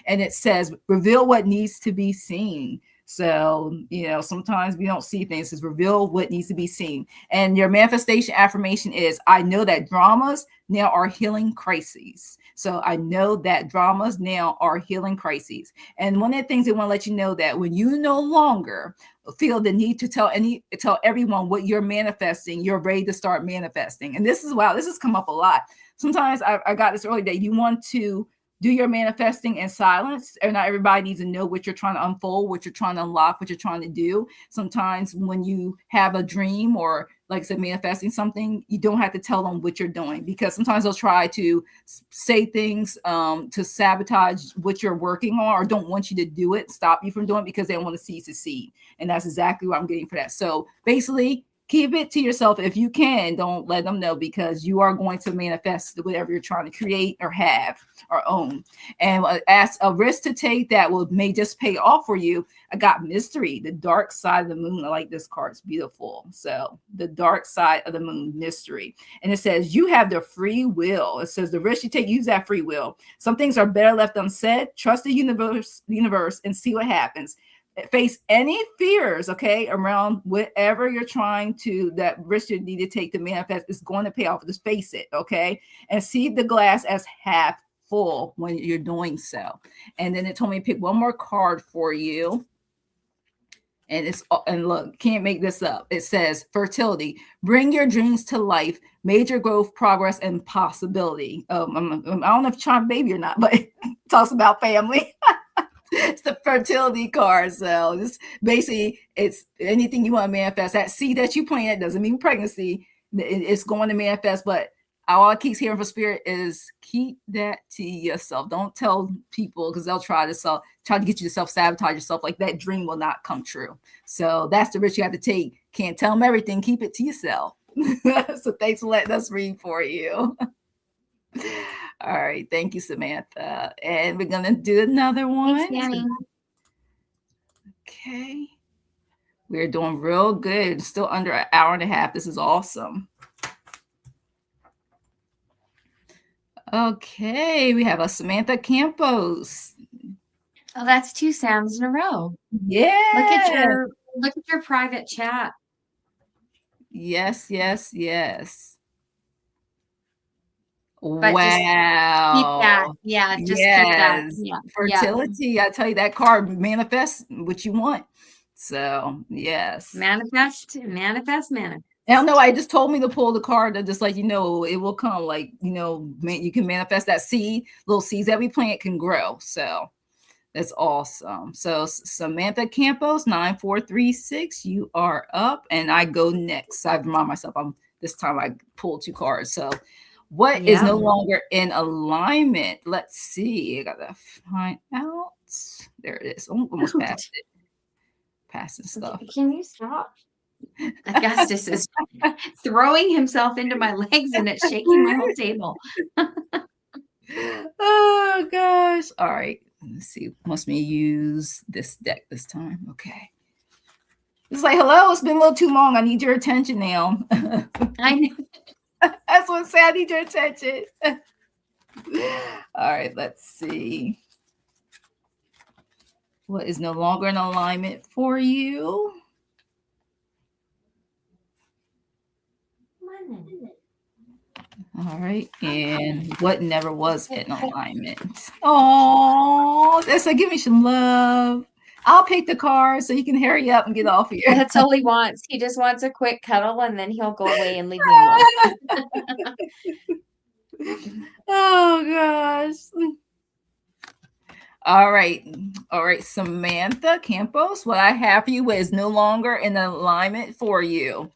And it says, reveal what needs to be seen. So, sometimes we don't see things. It's reveal what needs to be seen. And your manifestation affirmation is, I know that dramas now are healing crises. So I know that dramas now are healing crises. And one of the things they want to let you know that when you no longer feel the need to tell everyone what you're manifesting, you're ready to start manifesting. And this has come up a lot. Sometimes I got this earlier that you want to do your manifesting in silence, and not everybody needs to know what you're trying to unfold, what you're trying to unlock, what you're trying to do. Sometimes when you have a dream, or like I said, manifesting something, you don't have to tell them what you're doing, because sometimes they'll try to say things to sabotage what you're working on, or don't want you to do it, stop you from doing it, because they don't want to see you succeed. And that's exactly what I'm getting for that. So basically, keep it to yourself if you can. Don't let them know, because you are going to manifest whatever you're trying to create or have or own. And as a risk to take that may just pay off for you, I got mystery, the dark side of the moon. I like this card. It's beautiful. So the dark side of the moon, mystery. And it says, you have the free will. It says the risk you take, use that free will. Some things are better left unsaid. Trust the universe and see what happens. Face any fears, okay, around whatever you're trying to, that risk you need to take to manifest is going to pay off. Just face it, okay, and see the glass as half full when you're doing so. And then it told me to pick one more card for you. And look, can't make this up. It says fertility. Bring your dreams to life. Major growth, progress, and possibility. I don't know if you're trying to baby or not, but it talks about family. It's the fertility card. So just basically, it's anything you want to manifest. That seed that you plant doesn't mean pregnancy. It's going to manifest. But all I keep hearing from spirit is keep that to yourself. Don't tell people, because they'll try to get you to self-sabotage yourself. Like, that dream will not come true. So that's the risk you have to take. Can't tell them everything. Keep it to yourself. So thanks for letting us read for you. All right. Thank you, Samantha. And we're going to do another one. Thanks, Danny. Okay. We're doing real good. Still under an hour and a half. This is awesome. Okay. We have a Samantha Campos. Oh, that's 2 Sams in a row. Yeah. Look at your private chat. Yes. But wow. Keep that. Yeah, just keep that. Yeah. Fertility. Yeah. I tell you, that card manifests what you want. So yes. Manifest. I don't know. I just told me to pull the card to just let you know it will come. Like, you can manifest that seed. Little seeds that we plant can grow. So that's awesome. So Samantha Campos, 9436, you are up, and I go next. I remind myself this time I pulled 2 cards. So what is no longer in alignment? Let's see. I gotta find out. There it is. Almost passed it. Passing stuff. Can you stop? Augustus is throwing himself into my legs, and it's shaking my whole table. Oh gosh. All right. Let's see. Wants me to use this deck this time. Okay. It's like, hello, it's been a little too long. I need your attention now. I know. That's what I say. I need your attention. All right. Let's see. What is no longer in alignment for you? All right. And what never was in alignment? Oh, that's like, give me some love. I'll pick the card so you can hurry up and get off here. That's all he wants. He just wants a quick cuddle, and then he'll go away and leave me alone. Oh gosh. All right. Samantha Campos, what I have for you is no longer in alignment for you.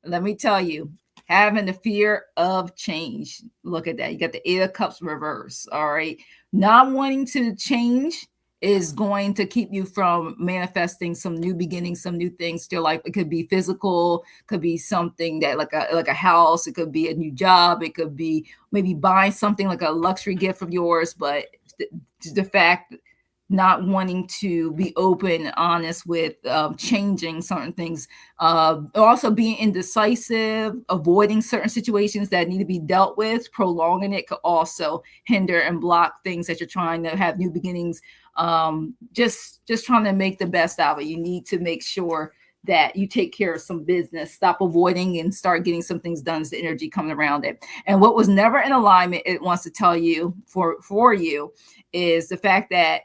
Let me tell you, having the fear of change. Look at that. You got the 8 of Cups reverse. All right. Not wanting to change is going to keep you from manifesting some new beginnings, some new things to your life. It could be physical, could be something that like a house, it could be a new job, it could be maybe buying something like a luxury gift of yours. But the fact not wanting to be open, honest with changing certain things, also being indecisive, avoiding certain situations that need to be dealt with, prolonging it could also hinder and block things that you're trying to have new beginnings. Just trying to make the best out of it. You need to make sure that you take care of some business, stop avoiding and start getting some things done as the energy coming around it. And what was never in alignment, it wants to tell you for you, is the fact that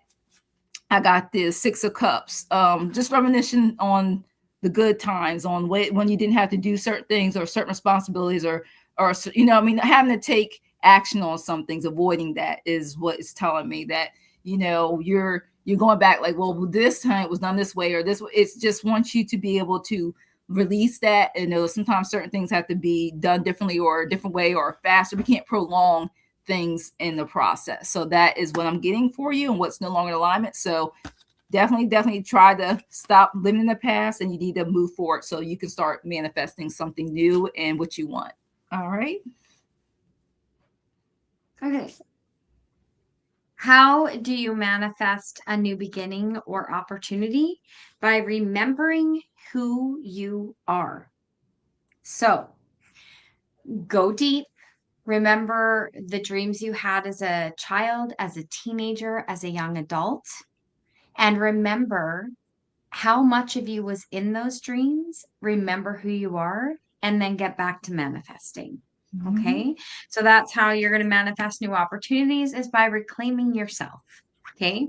I got this 6 of Cups, just reminiscing on the good times, on when you didn't have to do certain things or certain responsibilities, or having to take action on some things. Avoiding that is what it's telling me, that you're going back, like, well, this time it was done this way or this way. It's just wants you to be able to release that, and sometimes certain things have to be done differently or a different way or faster. We can't prolong things in the process. So that is what I'm getting for you and what's no longer in alignment. So definitely try to stop living in the past, and you need to move forward so you can start manifesting something new and what you want. All right. Okay. How do you manifest a new beginning or opportunity? By remembering who you are. So go deep. Remember the dreams you had as a child, as a teenager, as a young adult, and remember how much of you was in those dreams. Remember who you are, and then get back to manifesting. Okay. So that's how you're going to manifest new opportunities, is by reclaiming yourself. Okay.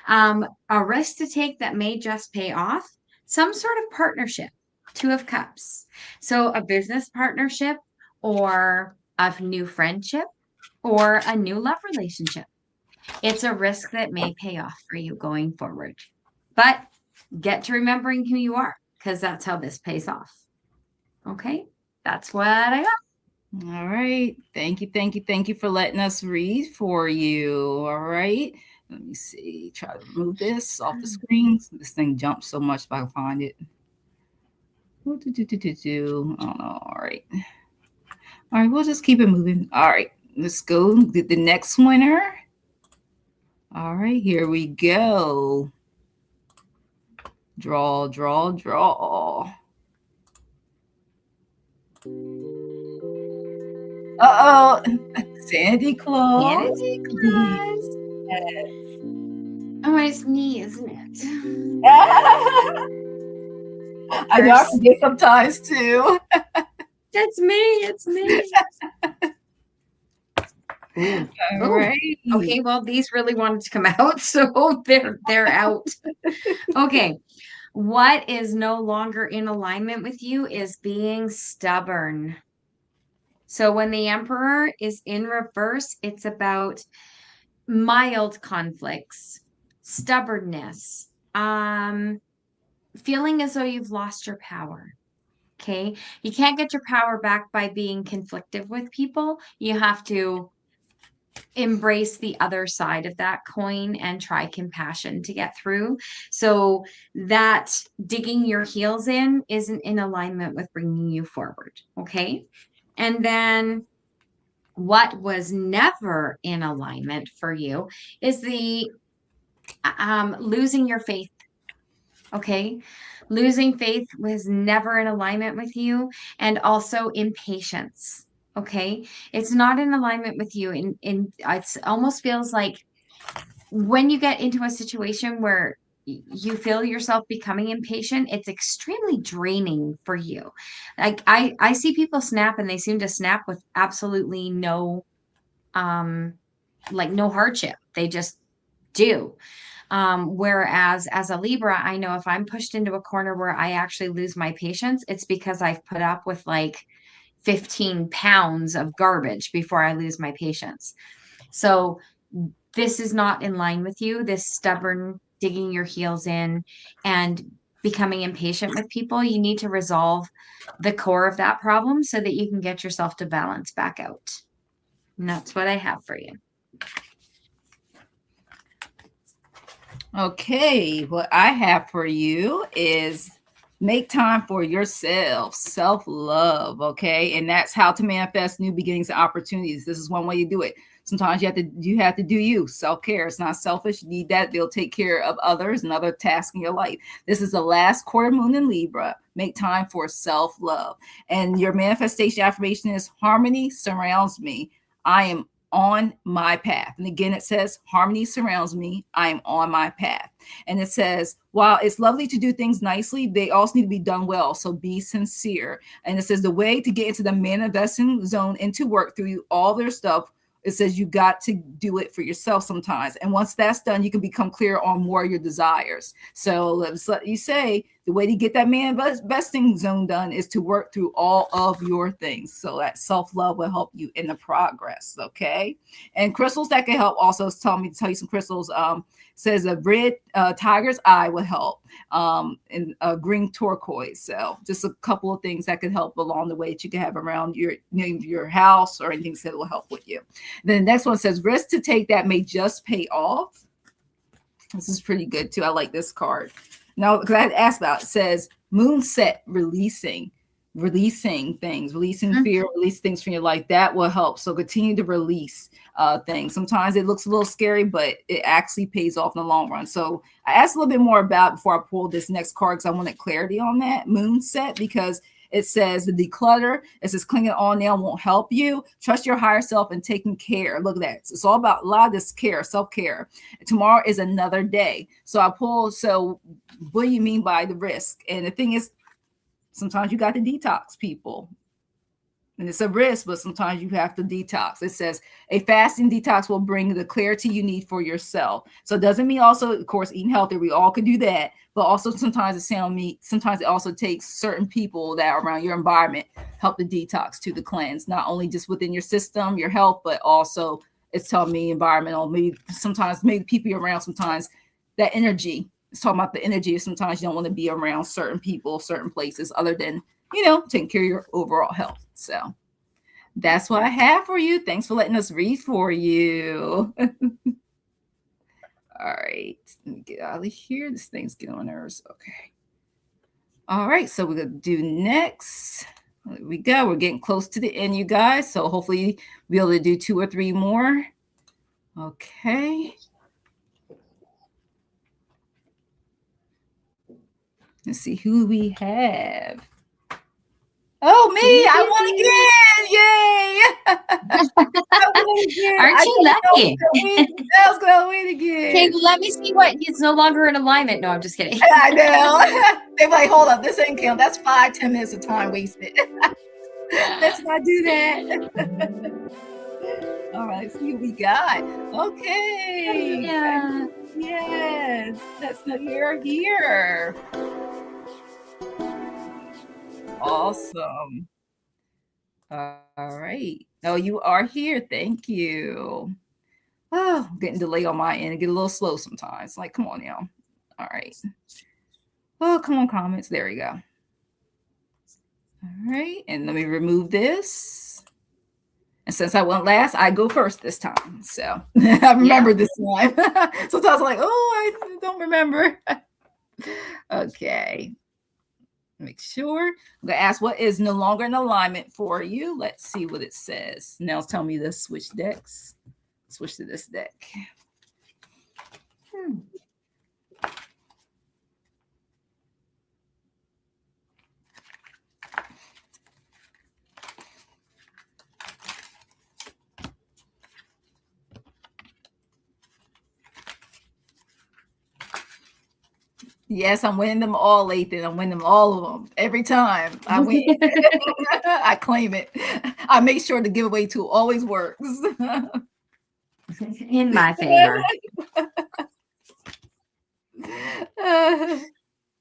A risk to take that may just pay off, some sort of partnership, 2 of Cups. So a business partnership, or a new friendship, or a new love relationship. It's a risk that may pay off for you going forward. But get to remembering who you are, because that's how this pays off. Okay, that's what I got. All right. Thank you for letting us read for you. All right. Let me see. Try to remove this off the screen. This thing jumps so much if I can find it. I don't know. All right. All right. We'll just keep it moving. All right. Let's go get the next winner. All right. Here we go. Draw. Uh-oh. Sandy Claus. Sandy Claus. Oh, it's me, isn't it? I know I forget sometimes too. It's me. All right. Okay, well, these really wanted to come out, so they're out. Okay. What is no longer in alignment with you is being stubborn. So when the Emperor is in reverse, it's about mild conflicts, stubbornness, feeling as though you've lost your power. Okay. You can't get your power back by being conflictive with people. You have to embrace the other side of that coin and try compassion to get through. So that digging your heels in isn't in alignment with bringing you forward. Okay. And then what was never in alignment for you is the losing your faith. Okay. Losing faith was never in alignment with you, and also impatience. Okay. It's not in alignment with you. It almost feels like when you get into a situation where you feel yourself becoming impatient, it's extremely draining for you. Like I see people snap, and they seem to snap with absolutely no no hardship. They just do. Whereas as a Libra, I know if I'm pushed into a corner where I actually lose my patience, it's because I've put up with like 15 pounds of garbage before I lose my patience. So this is not in line with you, this stubborn digging your heels in and becoming impatient with people. You need to resolve the core of that problem so that you can get yourself to balance back out. And that's what I have for you. Okay, what I have for you is Make time for yourself, self-love, okay? And that's how to manifest new beginnings and opportunities. This is one way you do it. Sometimes you have to do you. Self-care. It's not selfish. You need that. They'll take care of others and other tasks in your life. This is the last quarter moon in Libra. Make time for self-love. And your manifestation affirmation is harmony surrounds me. I am on my path. And again, it says harmony surrounds me. I am on my path. And it says, while it's lovely to do things nicely, they also need to be done well. So be sincere. And it says the way to get into the manifesting zone and to work through all their stuff, it says you got to do it for yourself sometimes. And once that's done, you can become clear on more of your desires. So let's let you say the way to get that manifesting zone done is to work through all of your things. So that self-love will help you in the progress. Okay. And crystals that can help also is telling me to tell you some crystals. Says a red tiger's eye will help, and a green turquoise. So just a couple of things that could help along the way that you can have around your house or anything that will help with you. Then the next one says risk to take that may just pay off. This is pretty good too. I like this card. Now, because I had asked about it, says moonset releasing things, releasing fear, release things from your life. That will help. So continue to release things. Sometimes it looks a little scary, but it actually pays off in the long run. So I asked a little bit more about before I pulled this next card because I wanted clarity on that moonset, because it says the declutter, it says clinging on now won't help you. Trust your higher self and taking care. Look at that. It's all about a lot of this care, self-care. Tomorrow is another day. So I pulled, so what do you mean by the risk? And the thing is, sometimes you got to detox, people. And it's a risk, but sometimes you have to detox. It says a fasting detox will bring the clarity you need for yourself. So it doesn't mean also, of course, eating healthy. We all could do that. But also sometimes sometimes it also takes certain people that are around your environment help the detox to the cleanse, not only just within your system, your health, but also it's telling me environmental, maybe people you're around, sometimes that energy. It's talking about the energy. Sometimes you don't want to be around certain people, certain places, other than, taking care of your overall health. So that's what I have for you. Thanks for letting us read for you. All right. Let me get out of here. This thing's getting on nerves. Okay. All right. So we're going to do next. There we go. We're getting close to the end, you guys. So hopefully we'll be able to do 2 or 3 more. Okay. Let's see who we have. Oh, me! I won again! Yay! Aren't you lucky? I was going to win again. Okay, well, let me see what is no longer in alignment. No, I'm just kidding. I know. They're like, hold up, this ain't count. That's 5-10 minutes of time wasted. Let's not do that. All right, see what we got. Okay. Yeah. Yes. That's the here. Awesome. All right. Oh, you are here. Thank you. Oh, I'm getting delayed on my end. It get a little slow sometimes. Like, come on now. All right. Oh, come on, comments. There we go. All right. And let me remove this. And since I went last, I go first this time. So I remember this one. Sometimes I'm like, oh, I don't remember. Okay. Make sure. I'm going to ask what is no longer in alignment for you. Let's see what it says. Now it's telling me to switch decks. Switch to this deck. Yes, I'm winning them all, Lathan. I'm winning them all of them every time. I win. I claim it. I make sure the giveaway tool always works. In my favor.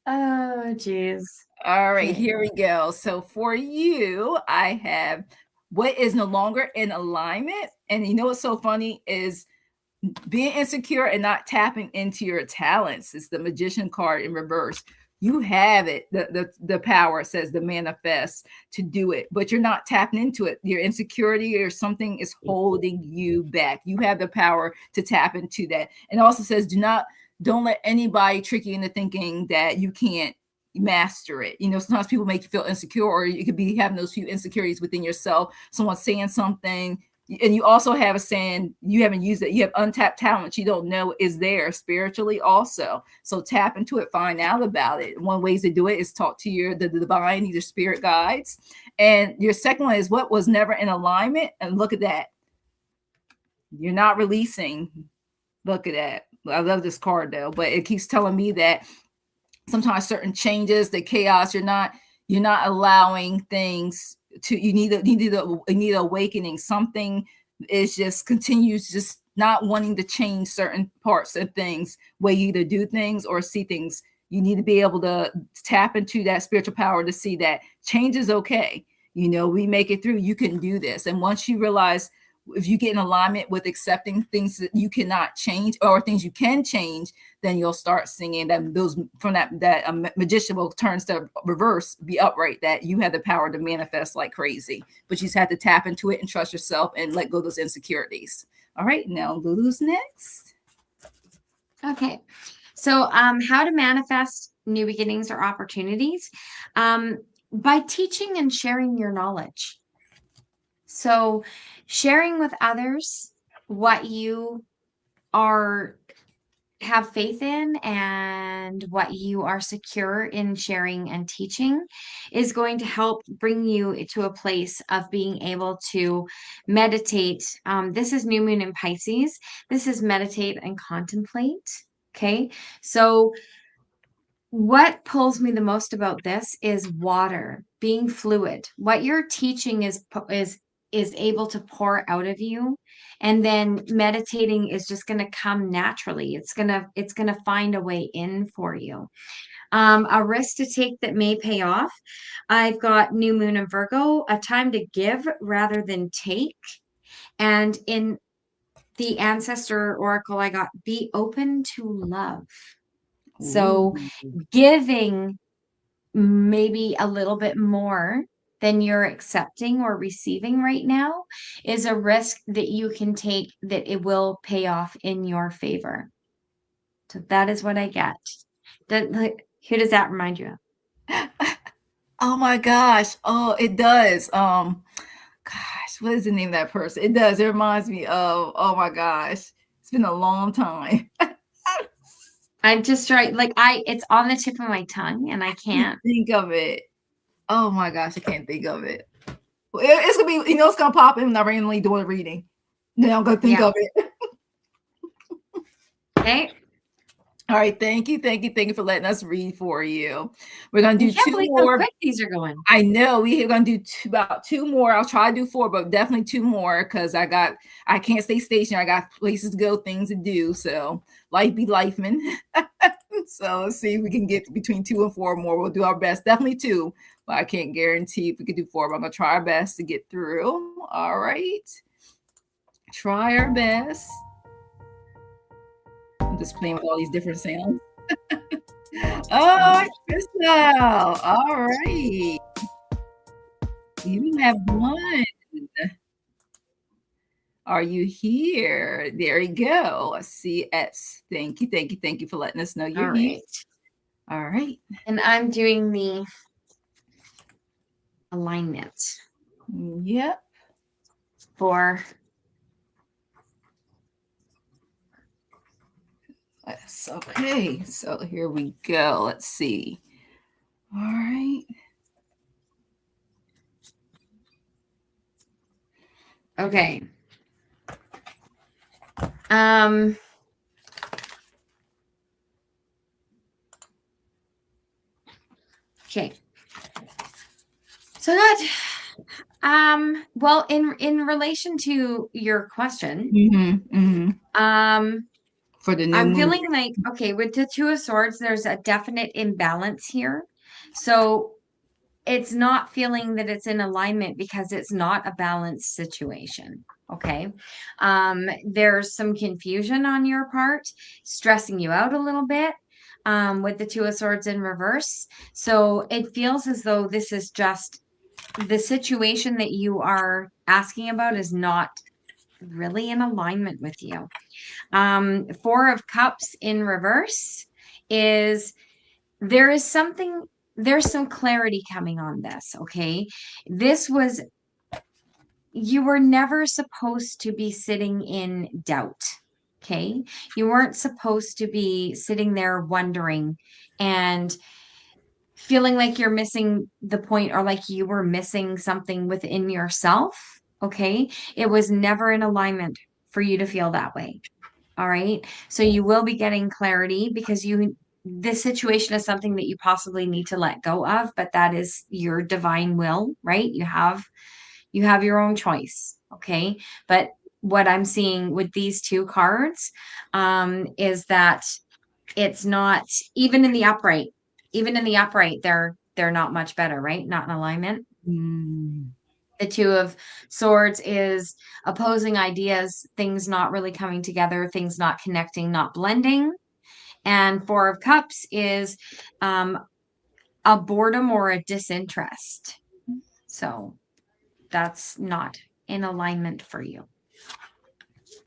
Oh, geez. All right, here we go. So for you, I have what is no longer in alignment. And you know what's so funny is being insecure and not tapping into your talents. It's the Magician card in reverse. You have it, the power, says the manifest, to do it, but you're not tapping into it. Your insecurity or something is holding you back. You have the power to tap into that. And it also says don't let anybody trick you into thinking that you can't master it. You know, sometimes people make you feel insecure, or you could be having those few insecurities within yourself. Someone saying something, and you also have a saying you haven't used it. You have untapped talent you don't know is there spiritually also. So tap into it, find out about it. One ways to do it is talk to the divine, either spirit guides. And your second one is what was never in alignment. And look at that. You're not releasing. Look at that. I love this card though, but it keeps telling me that sometimes certain changes, the chaos, you're not allowing things to, you need awakening. Something is just continues just not wanting to change certain parts of things, way you either do things or see things. You need to be able to tap into that spiritual power to see that change is okay. You know, we make it through. You can do this. And once you realize, if you get in alignment with accepting things that you cannot change or things you can change, then you'll start singing that those from that magician will turn to reverse, be upright, that you have the power to manifest like crazy. But you just have to tap into it and trust yourself and let go of those insecurities. All right, now Lulu's next. Okay. So how to manifest new beginnings or opportunities? By teaching and sharing your knowledge. So sharing with others what you have faith in and what you are secure in sharing and teaching is going to help bring you to a place of being able to meditate. This is new moon in Pisces. This is meditate and contemplate. Okay. So what pulls me the most about this is water, being fluid. What you're teaching is able to pour out of you, and then meditating is just going to come naturally. It's going to find a way in for you. A risk to take that may pay off. I've got new moon in Virgo, a time to give rather than take. And in the ancestor oracle, I got be open to love. So giving maybe a little bit more than you're accepting or receiving right now is a risk that you can take, that it will pay off in your favor. So that is what I get. Who does that remind you of? Oh my gosh. Oh, it does. Gosh, what is the name of that person? It does. It reminds me of, oh my gosh, it's been a long time. I'm just trying, it's on the tip of my tongue and I can't think of it. Oh my gosh, I can't think of it. It's gonna be, it's gonna pop in when I randomly do a reading. Then I'm gonna think of it. Okay. All right, thank you for letting us read for you. We're gonna do two more. How quick these are going. I know we're gonna do about two more. I'll try to do 4, but definitely 2 more because I can't stay stationary. I got places to go, things to do. So life be life, man. So let's see if we can get between 2 and 4 more. We'll do our best. Definitely 2, but I can't guarantee if we could do 4. But I'm gonna try our best to get through. All right, try our best. I'm just playing with all these different sounds. Oh, Crystal. All right. You have one. Are you here? There you go. CS. Thank you for letting us know you're here. All right. And I'm doing the alignment. Yep. For yes. Okay. So here we go. Let's see. All right. Okay. Okay. So that, well, in relation to your question, for the new I'm moon. feeling like, okay, with the 2 of Swords, there's a definite imbalance here. So it's not feeling that it's in alignment because it's not a balanced situation. Okay. There's some confusion on your part, stressing you out a little bit, with the 2 of Swords in reverse. So it feels as though this is just the situation that you are asking about is not really in alignment with you. 4 of Cups in reverse is, there is something there's some clarity coming on this, okay? This was, you were never supposed to be sitting in doubt, okay? You weren't supposed to be sitting there wondering and feeling like you're missing the point, or like you were missing something within yourself, okay? It was never in alignment for you to feel that way. All right. So you will be getting clarity, because this situation is something that you possibly need to let go of, but that is your divine will, right? You have your own choice. Okay. But what I'm seeing with these two cards, is that it's not, even in the upright, they're not much better, right? Not in alignment. Mm. The Two of Swords is opposing ideas, things not really coming together, things not connecting, not blending. And Four of Cups is a boredom or a disinterest. So that's not in alignment for you.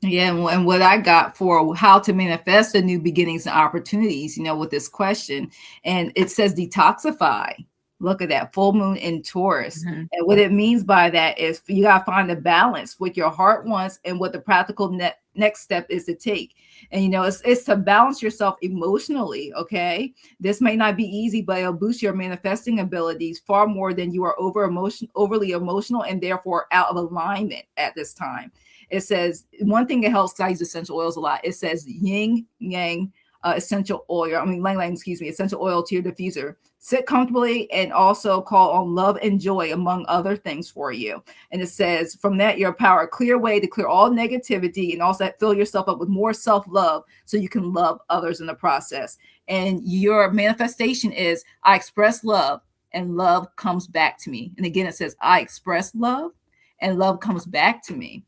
Yeah, and what I got for how to manifest the new beginnings and opportunities, with this question, and it says detoxify. Look at that, full moon in Taurus. Mm-hmm. And what it means by that is you got to find a balance what your heart wants and what the practical next step is to take. And, it's to balance yourself emotionally. Okay. This may not be easy, but it'll boost your manifesting abilities far more than you are overly emotional and therefore out of alignment at this time. It says one thing that helps, because I use essential oils a lot. It says yin yang essential oil. Lang lang, essential oil to your diffuser. Sit comfortably and also call on love and joy, among other things, for you. And it says from that, your power, a clear way to clear all negativity, and also fill yourself up with more self-love so you can love others in the process. And your manifestation is, I express love and love comes back to me. And again, it says, I express love and love comes back to me.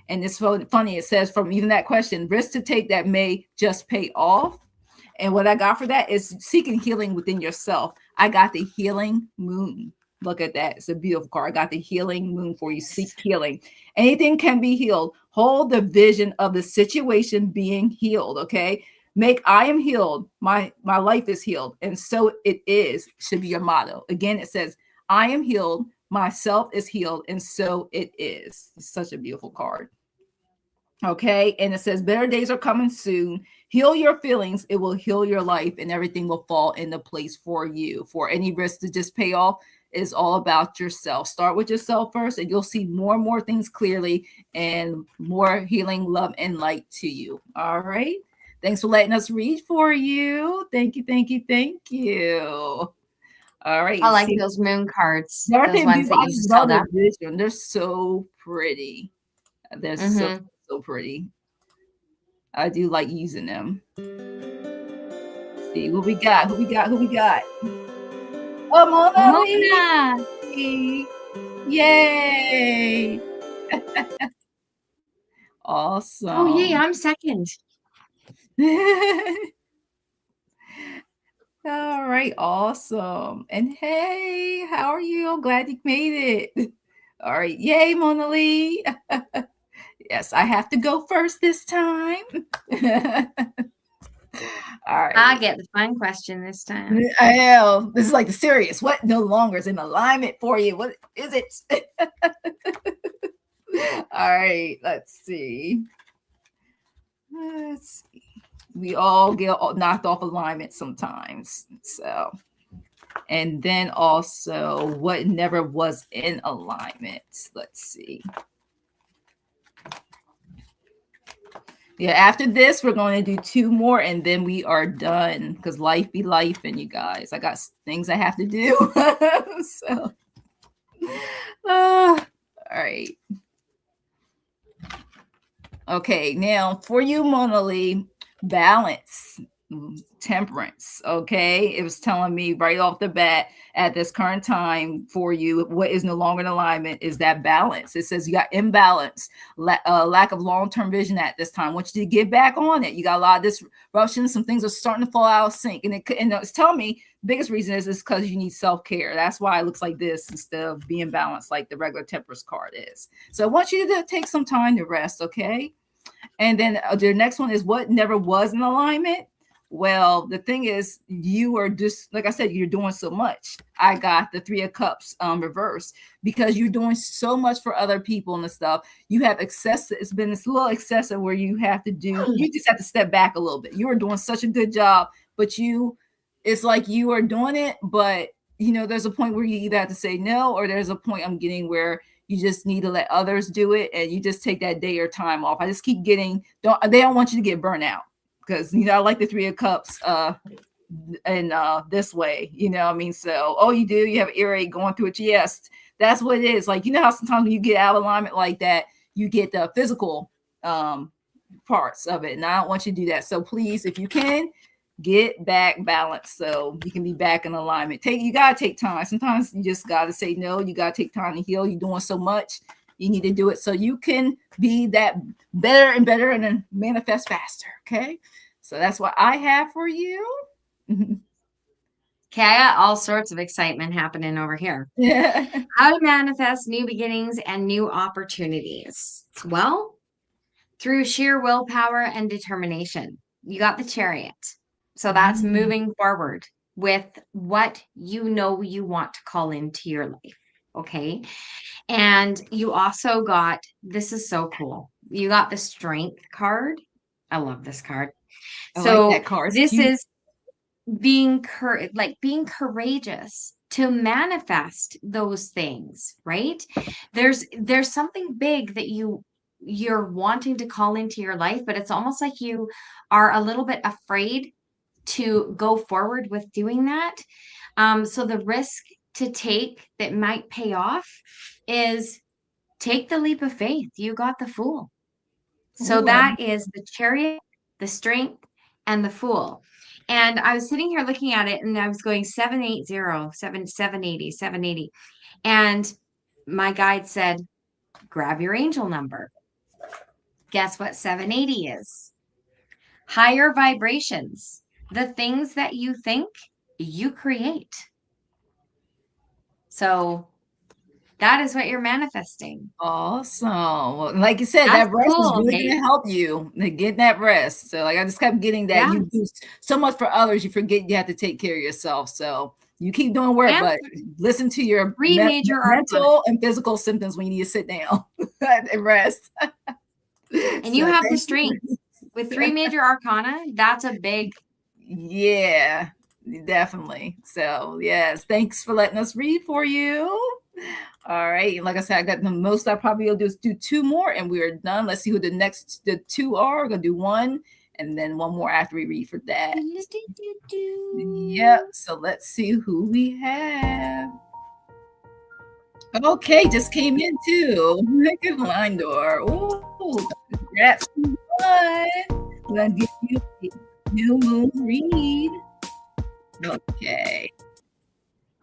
And it's so funny. It says from even that question, risk to take that may just pay off. And what I got for that is seeking healing within yourself. I got the healing moon. Look at that. It's a beautiful card. I got the healing moon for you. Seek healing. Anything can be healed. Hold the vision of the situation being healed. Okay. Make I am healed. My life is healed. And so it is, should be your motto. Again, it says, I am healed. Myself is healed. And so it is. It's such a beautiful card. Okay. And it says, better days are coming soon. Heal your feelings. It will heal your life and everything will fall into place for you. For any risk to just pay off is all about yourself. Start with yourself first and you'll see more and more things clearly and more healing, love, and light to you. All right. Thanks for letting us read for you. Thank you. Thank you. Thank you. All right. I like those moon cards. Those ones that you just held up. They're so pretty. They're so pretty. I do like using them. Let's see who we got. Oh, Mona! Yay! Awesome. Oh, yay! I'm second. All right, awesome. And hey, how are you? I'm glad you made it. All right, yay, Mona Lee. Yes, I have to go first this time. All right. I get the fun question this time. I know. This is like the serious. What no longer is in alignment for you? What is it? All right. Let's see. We all get knocked off alignment sometimes. So, and then also what never was in alignment. Let's see. Yeah, after this, we're going to do 2 more and then we are done because life be life. And you guys, I got things I have to do. So, all right. Okay, now for you, Mona Lee, balance, temperance. Okay, it was telling me right off the bat at this current time for you, what is no longer in alignment is that balance. It says you got imbalance, lack of long-term vision at this time. I want you to get back on it. You got a lot of disruption. Some things are starting to fall out of sync, and it's telling me the biggest reason is because you need self-care. That's why it looks like this instead of being balanced like the regular temperance card is. So I want you to take some time to rest. Okay. And then the next one is what never was in alignment. Well, the thing is, you are just like I said, you're doing so much. I got the Three of Cups reverse because you're doing so much for other people and stuff. You have excessive. It's been this little excessive where you have to do. You just have to step back a little bit. You are doing such a good job, but it's like you are doing it, but there's a point where you either have to say no, or there's a point I'm getting where you just need to let others do it, and you just take that day or time off. I just keep getting. They don't want you to get burnt out because I like the Three of Cups and this way, I mean, so you have earache going through it. Yes, that's what it is. Like, how sometimes when you get out of alignment like that, you get the physical parts of it, and I don't want you to do that. So please, if you can, get back balanced so you can be back in alignment. You gotta take time. Sometimes you just gotta say no. You gotta take time to heal. You're doing so much. You need to do it so you can be that better and better and then manifest faster. Okay. So that's what I have for you. Okay, I got all sorts of excitement happening over here. Yeah. How to manifest new beginnings and new opportunities. Well, through sheer willpower and determination. You got the Chariot. So that's moving forward with what you want to call into your life. Okay. And you also got, this is so cool. You got the Strength card. I love this card. I So like that card. this is being courageous to manifest those things, right? There's something big that you're wanting to call into your life, but it's almost like you are a little bit afraid to go forward with doing that. So the risk to take that might pay off is take the leap of faith. You got the Fool. So that is the Chariot, the Strength, and the Fool. And I was sitting here looking at it and I was going 780, 780, 780. And my guide said, grab your angel number. Guess what 780 is? Higher vibrations. The things that you think, you create. So that is what you're manifesting. Awesome. Well, like you said, That's that rest is cool, really hey? going to help you get that rest. So like I just kept getting that. Yeah. You do so much for others, you forget you have to take care of yourself. So you keep doing work, And but listen to your mental and physical symptoms when you need to sit down and rest. And you have the Strength. With 3 major arcana, that's a big. Yeah, definitely. So yes, thanks for letting us read for you. All right. Like I said, I got the most I probably will just do 2 more and we're done. Let's see who the 2 are. We're gonna do 1 and then 1 more after we read for that. Yep. So let's see who we have. Okay, just came in too. Good line door. Oh, congrats. I'm gonna give you a new moon read. Okay.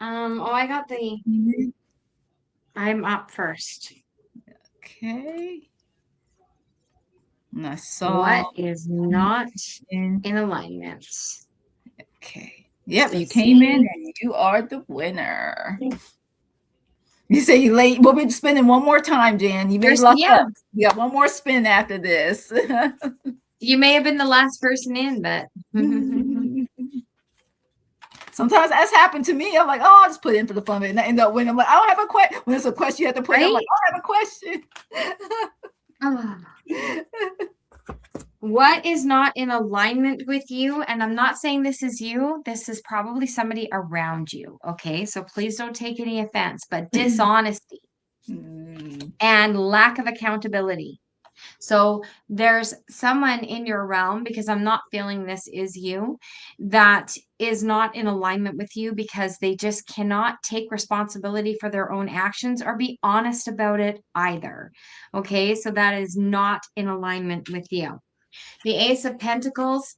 I got the. I'm up first. Okay. And I saw what is not in alignment. Okay. Yep, you came in and you are the winner. You say you late. We'll be spinning one more time, Jan. You may luck up. You got 1 more spin after this. You may have been the last person in, but sometimes that's happened to me. I'm like, oh, I'll just put in for the fun of it. And I end up winning. I'm like, I don't have a question. When it's a question you have to put in, I'm like, I don't have a question. What is not in alignment with you? And I'm not saying this is you. This is probably somebody around you. Okay. So please don't take any offense, but dishonesty and lack of accountability. So there's someone in your realm, because I'm not feeling this is you, that is not in alignment with you because they just cannot take responsibility for their own actions or be honest about it either. Okay. So that is not in alignment with you. The Ace of Pentacles,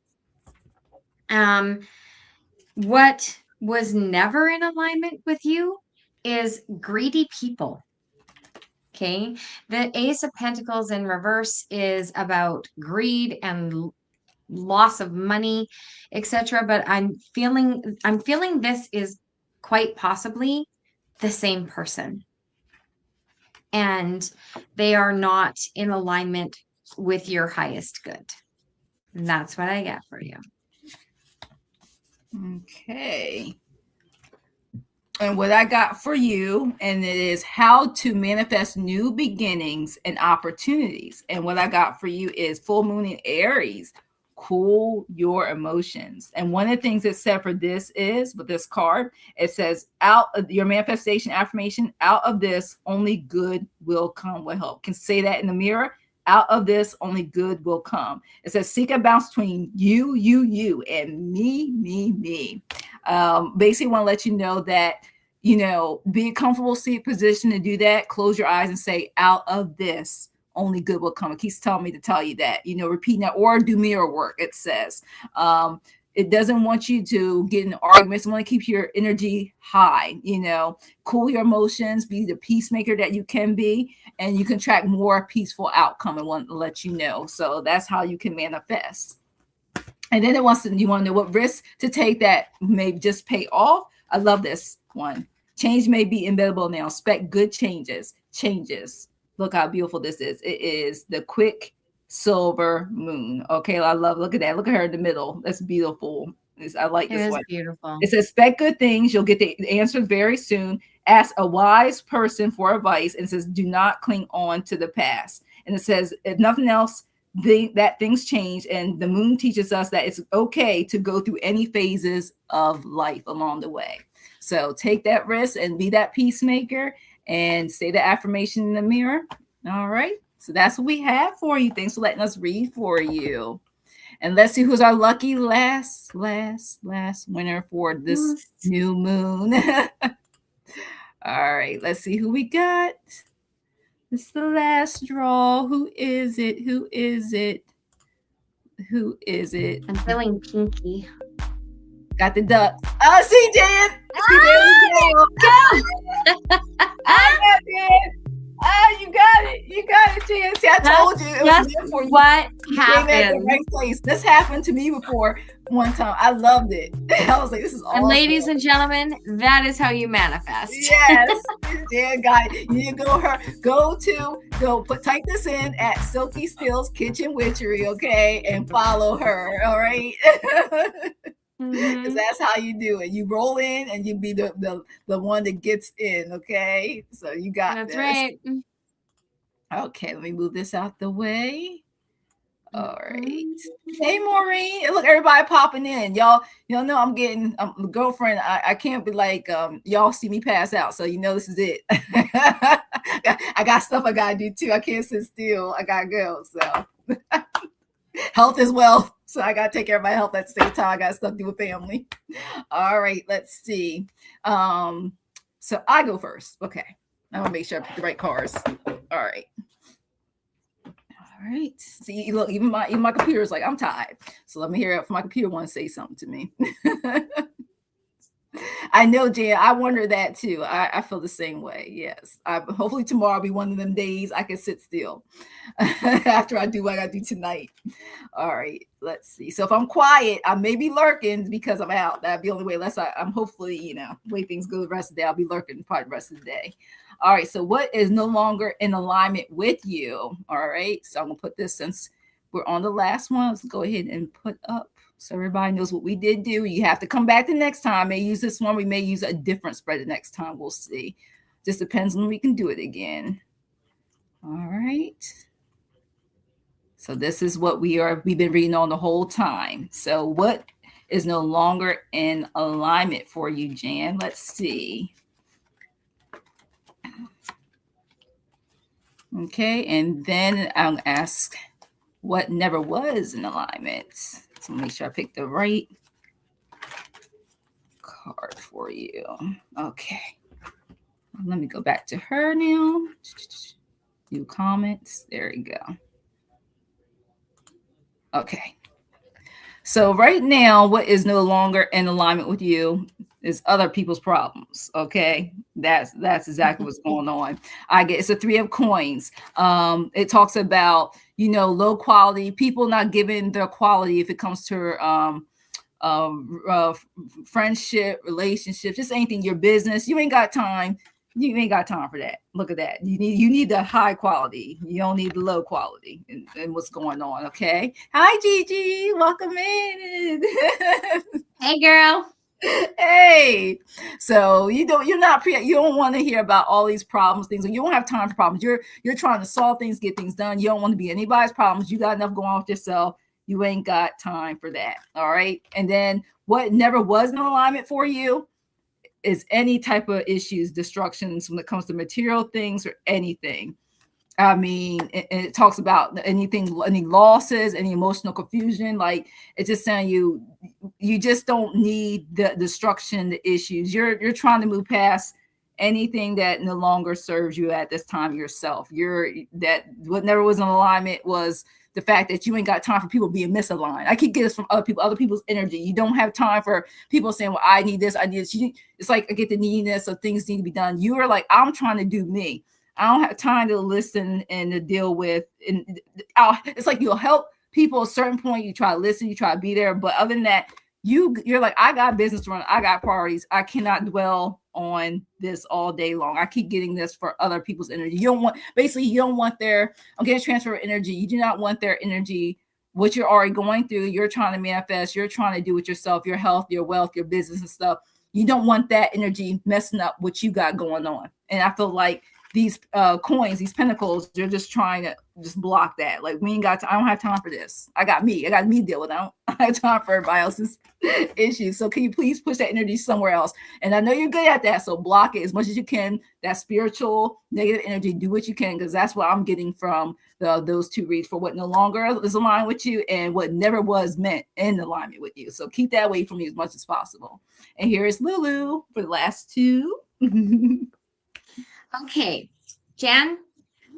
what was never in alignment with you is greedy people. Okay. The Ace of Pentacles in reverse is about greed and loss of money, etc. But I'm feeling this is quite possibly the same person. And they are not in alignment with your highest good. And that's what I get for you. Okay. And what I got for you, and it is how to manifest new beginnings and opportunities. And what I got for you is full moon in Aries. Cool your emotions. And one of the things it said for this is with this card, it says, out of your manifestation affirmation, out of this, only good will come with help. Can say that in the mirror. Out of this, only good will come. It says, seek a balance between you, and me. Basically want to let you know that, be a comfortable seat position to do that. Close your eyes and say, out of this, only good will come. It keeps telling me to tell you that, repeating that, or do mirror work, it says. It doesn't want you to get in arguments. It want to keep your energy high, cool your emotions, be the peacemaker that you can be, and you can track more peaceful outcome and want to let you know. So that's how you can manifest. And then you want to know what risks to take that may just pay off. I love this one. Change may be inevitable now. Expect good changes. Look how beautiful this is. It is the quick silver moon. Okay, look at that. Look at her in the middle. That's beautiful. I like this one. Beautiful. It says, expect good things. You'll get the answer very soon. Ask a wise person for advice. And it says, do not cling on to the past. And it says, if nothing else, that things change, and the moon teaches us that it's okay to go through any phases of life along the way. So take that risk and be that peacemaker and say the affirmation in the mirror. All right. So that's what we have for you. Thanks for letting us read for you. And let's see who's our lucky last winner for this new moon. All right. Let's see who we got. It's the last draw. Who is it? I'm feeling pinky. Got the ducks. Oh, see, Jan. See, there we go. I got it. Oh, you got it, Jan. See, I told you. It was meant for you. What happened? At the right place. This happened to me before one time. I loved it. I was like, this is awesome. And ladies and gentlemen, that is how you manifest. Yes. Jan got it. You need to type this in at Silky Stills Kitchen Witchery, okay? And follow her, all right? Because that's how you do it. You roll in and you be the one that gets in, okay? So you got that's this. Right. Okay, let me move this out the way. All right. Hey, Maureen. Look, everybody popping in. Y'all know I'm getting girlfriend. I can't be like, y'all see me pass out. So this is it. I got stuff I gotta do too. I can't sit still. I gotta go. So health as well. So I gotta take care of my health at the same time. I got stuff to do with family. All right, let's see. So I go first. Okay. I'm gonna make sure I pick the right cards. All right. All right. See, look, even my computer is like, I'm tired. So let me hear if my computer wants to say something to me. I know, Jan. I wonder that too. I feel the same way. Yes. Hopefully tomorrow will be one of them days I can sit still after I do what I got to do tonight. All right. Let's see. So if I'm quiet, I may be lurking because I'm out. That'd be the only way. Unless I'm hopefully, the way things go the rest of the day, I'll be lurking probably the rest of the day. All right. So what is no longer in alignment with you? All right. So I'm going to put this, since we're on the last one, let's go ahead and put up so everybody knows what we did do. You have to come back the next time. May use this one. We may use a different spread the next time. We'll see. Just depends when we can do it again. All right. So this is what we've been reading on the whole time. So what is no longer in alignment for you, Jan? Let's see. Okay, and then I'll ask what never was in alignment. So make sure I pick the right card for you. Okay. Let me go back to her now. New comments. There we go. Okay. So right now, what is no longer in alignment with you is other people's problems. Okay. That's exactly what's going on. It's a 3 of coins. It talks about, low quality people not giving their quality if it comes to friendship, relationship, just anything, your business. You ain't got time. You ain't got time for that. Look at that. You need the high quality. You don't need the low quality and what's going on. Okay. Hi, Gigi. Welcome in. Hey, girl. Hey. So you don't want to hear about all these problems, things. You don't have time for problems. You're trying to solve things, get things done. You don't want to be anybody's problems. You got enough going on with yourself. You ain't got time for that. All right. And then what never was in alignment for you is any type of issues, destructions when it comes to material things or anything. I mean, it talks about anything, any losses, any emotional confusion. Like it's just saying you just don't need the destruction, the issues. You're trying to move past anything that no longer serves you at this time yourself. What never was in alignment was the fact that you ain't got time for people being misaligned. I keep getting this from other people's energy. You don't have time for people saying, well, I need this, I need this. It's like I get the neediness of things need to be done. You are like, I'm trying to do me. I don't have time to listen and to deal with. And it's like you'll help people at a certain point. You try to listen, you try to be there. But other than that, you're like, I got business to run. I got priorities. I cannot dwell on this all day long. I keep getting this for other people's energy. You don't want I'm getting transfer of energy. You do not want their energy, what you're already going through. You're trying to manifest. You're trying to do with yourself, your health, your wealth, your business and stuff. You don't want that energy messing up what you got going on. And I feel like these coins, these pentacles, they're just trying to just block that. Like I don't have time for this. I got me to deal with. I don't have time for everybody else's issues. So can you please push that energy somewhere else? And I know you're good at that. So block it as much as you can. That spiritual negative energy, do what you can, because that's what I'm getting from those two reads for what no longer is aligned with you and what never was meant in alignment with you. So keep that away from you as much as possible. And here is Lulu for the last two. Okay, Jan,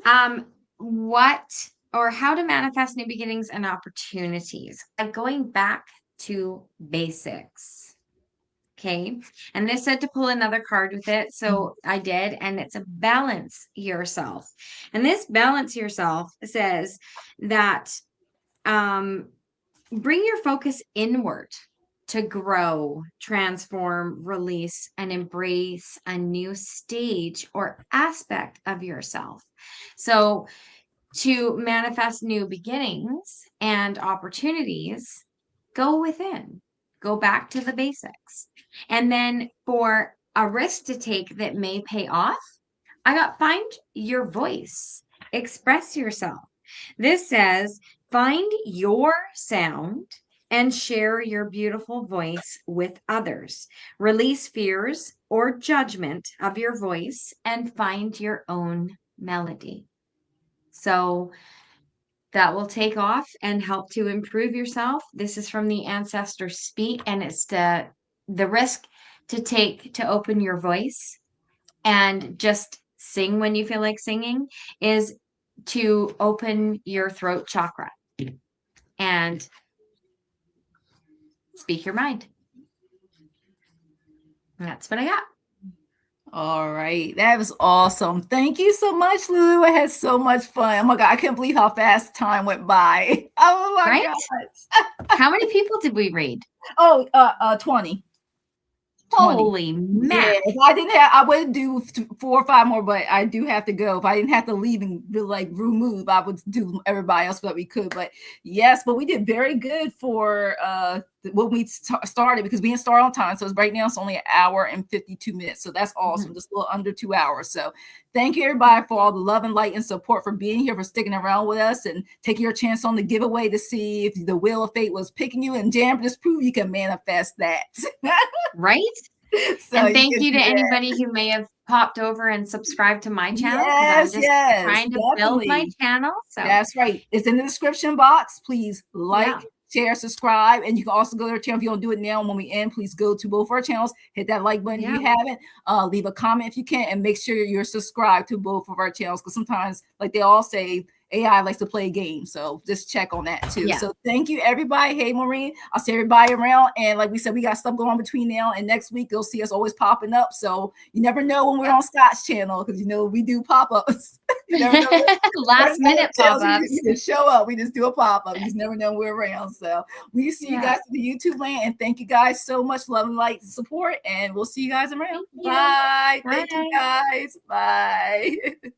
how to manifest new beginnings and opportunities? Going back to basics. Okay, and this said to pull another card with it, so I did, and it's a balance yourself. And this balance yourself says that bring your focus inward to grow, transform, release, and embrace a new stage or aspect of yourself. So to manifest new beginnings and opportunities, go within, go back to the basics. And then for a risk to take that may pay off, I got find your voice, express yourself. This says, find your sound and share your beautiful voice with others. Release fears or judgment of your voice and find your own melody. So that will take off and help to improve yourself. This is from the Ancestors Speak, and it's the risk to take to open your voice and just sing when you feel like singing is to open your throat chakra and speak your mind. And that's what I got. All right. That was awesome. Thank you so much, Lulu. I had so much fun. Oh my God. I can't believe how fast time went by. Oh my God. How many people did we read? 20. Holy man. Yeah, if I didn't have, I would do 4 or 5 more, but I do have to go. If I didn't have to leave and like remove, I would do everybody else that we could. But yes, but we did very good for when we started, because we didn't start on time. So right now it's only 1 hour and 52 minutes. So that's awesome. Just a little under 2 hours. So thank you everybody for all the love and light and support, for being here, for sticking around with us and taking your chance on the giveaway to see if the wheel of fate was picking you. And Jam, just prove you can manifest that. Right? So and thank you to anybody who may have popped over and subscribed to my channel. Yes, I'm just trying to build my channel. So that's right. It's in the description box. Please like, share, subscribe, and you can also go to our channel. If you don't do it now, when we end, please go to both our channels, hit that like button if you haven't, leave a comment if you can, and make sure you're subscribed to both of our channels, because sometimes, like they all say, AI likes to play games, so just check on that too. So thank you everybody. Hey Maureen, I'll see everybody around, and like we said, we got stuff going on between now and next week. You'll see us always popping up, so you never know when we're on Scott's channel, because you know we do pop-ups. You never know. Last minute We pop-ups. just show up. We just do a pop-up. You just never know we're around. So we see you Yeah. guys in the YouTube land. And thank you guys so much. Love and light and support. And we'll see you guys around. Thank you. Bye. Bye. Thank you guys. Bye.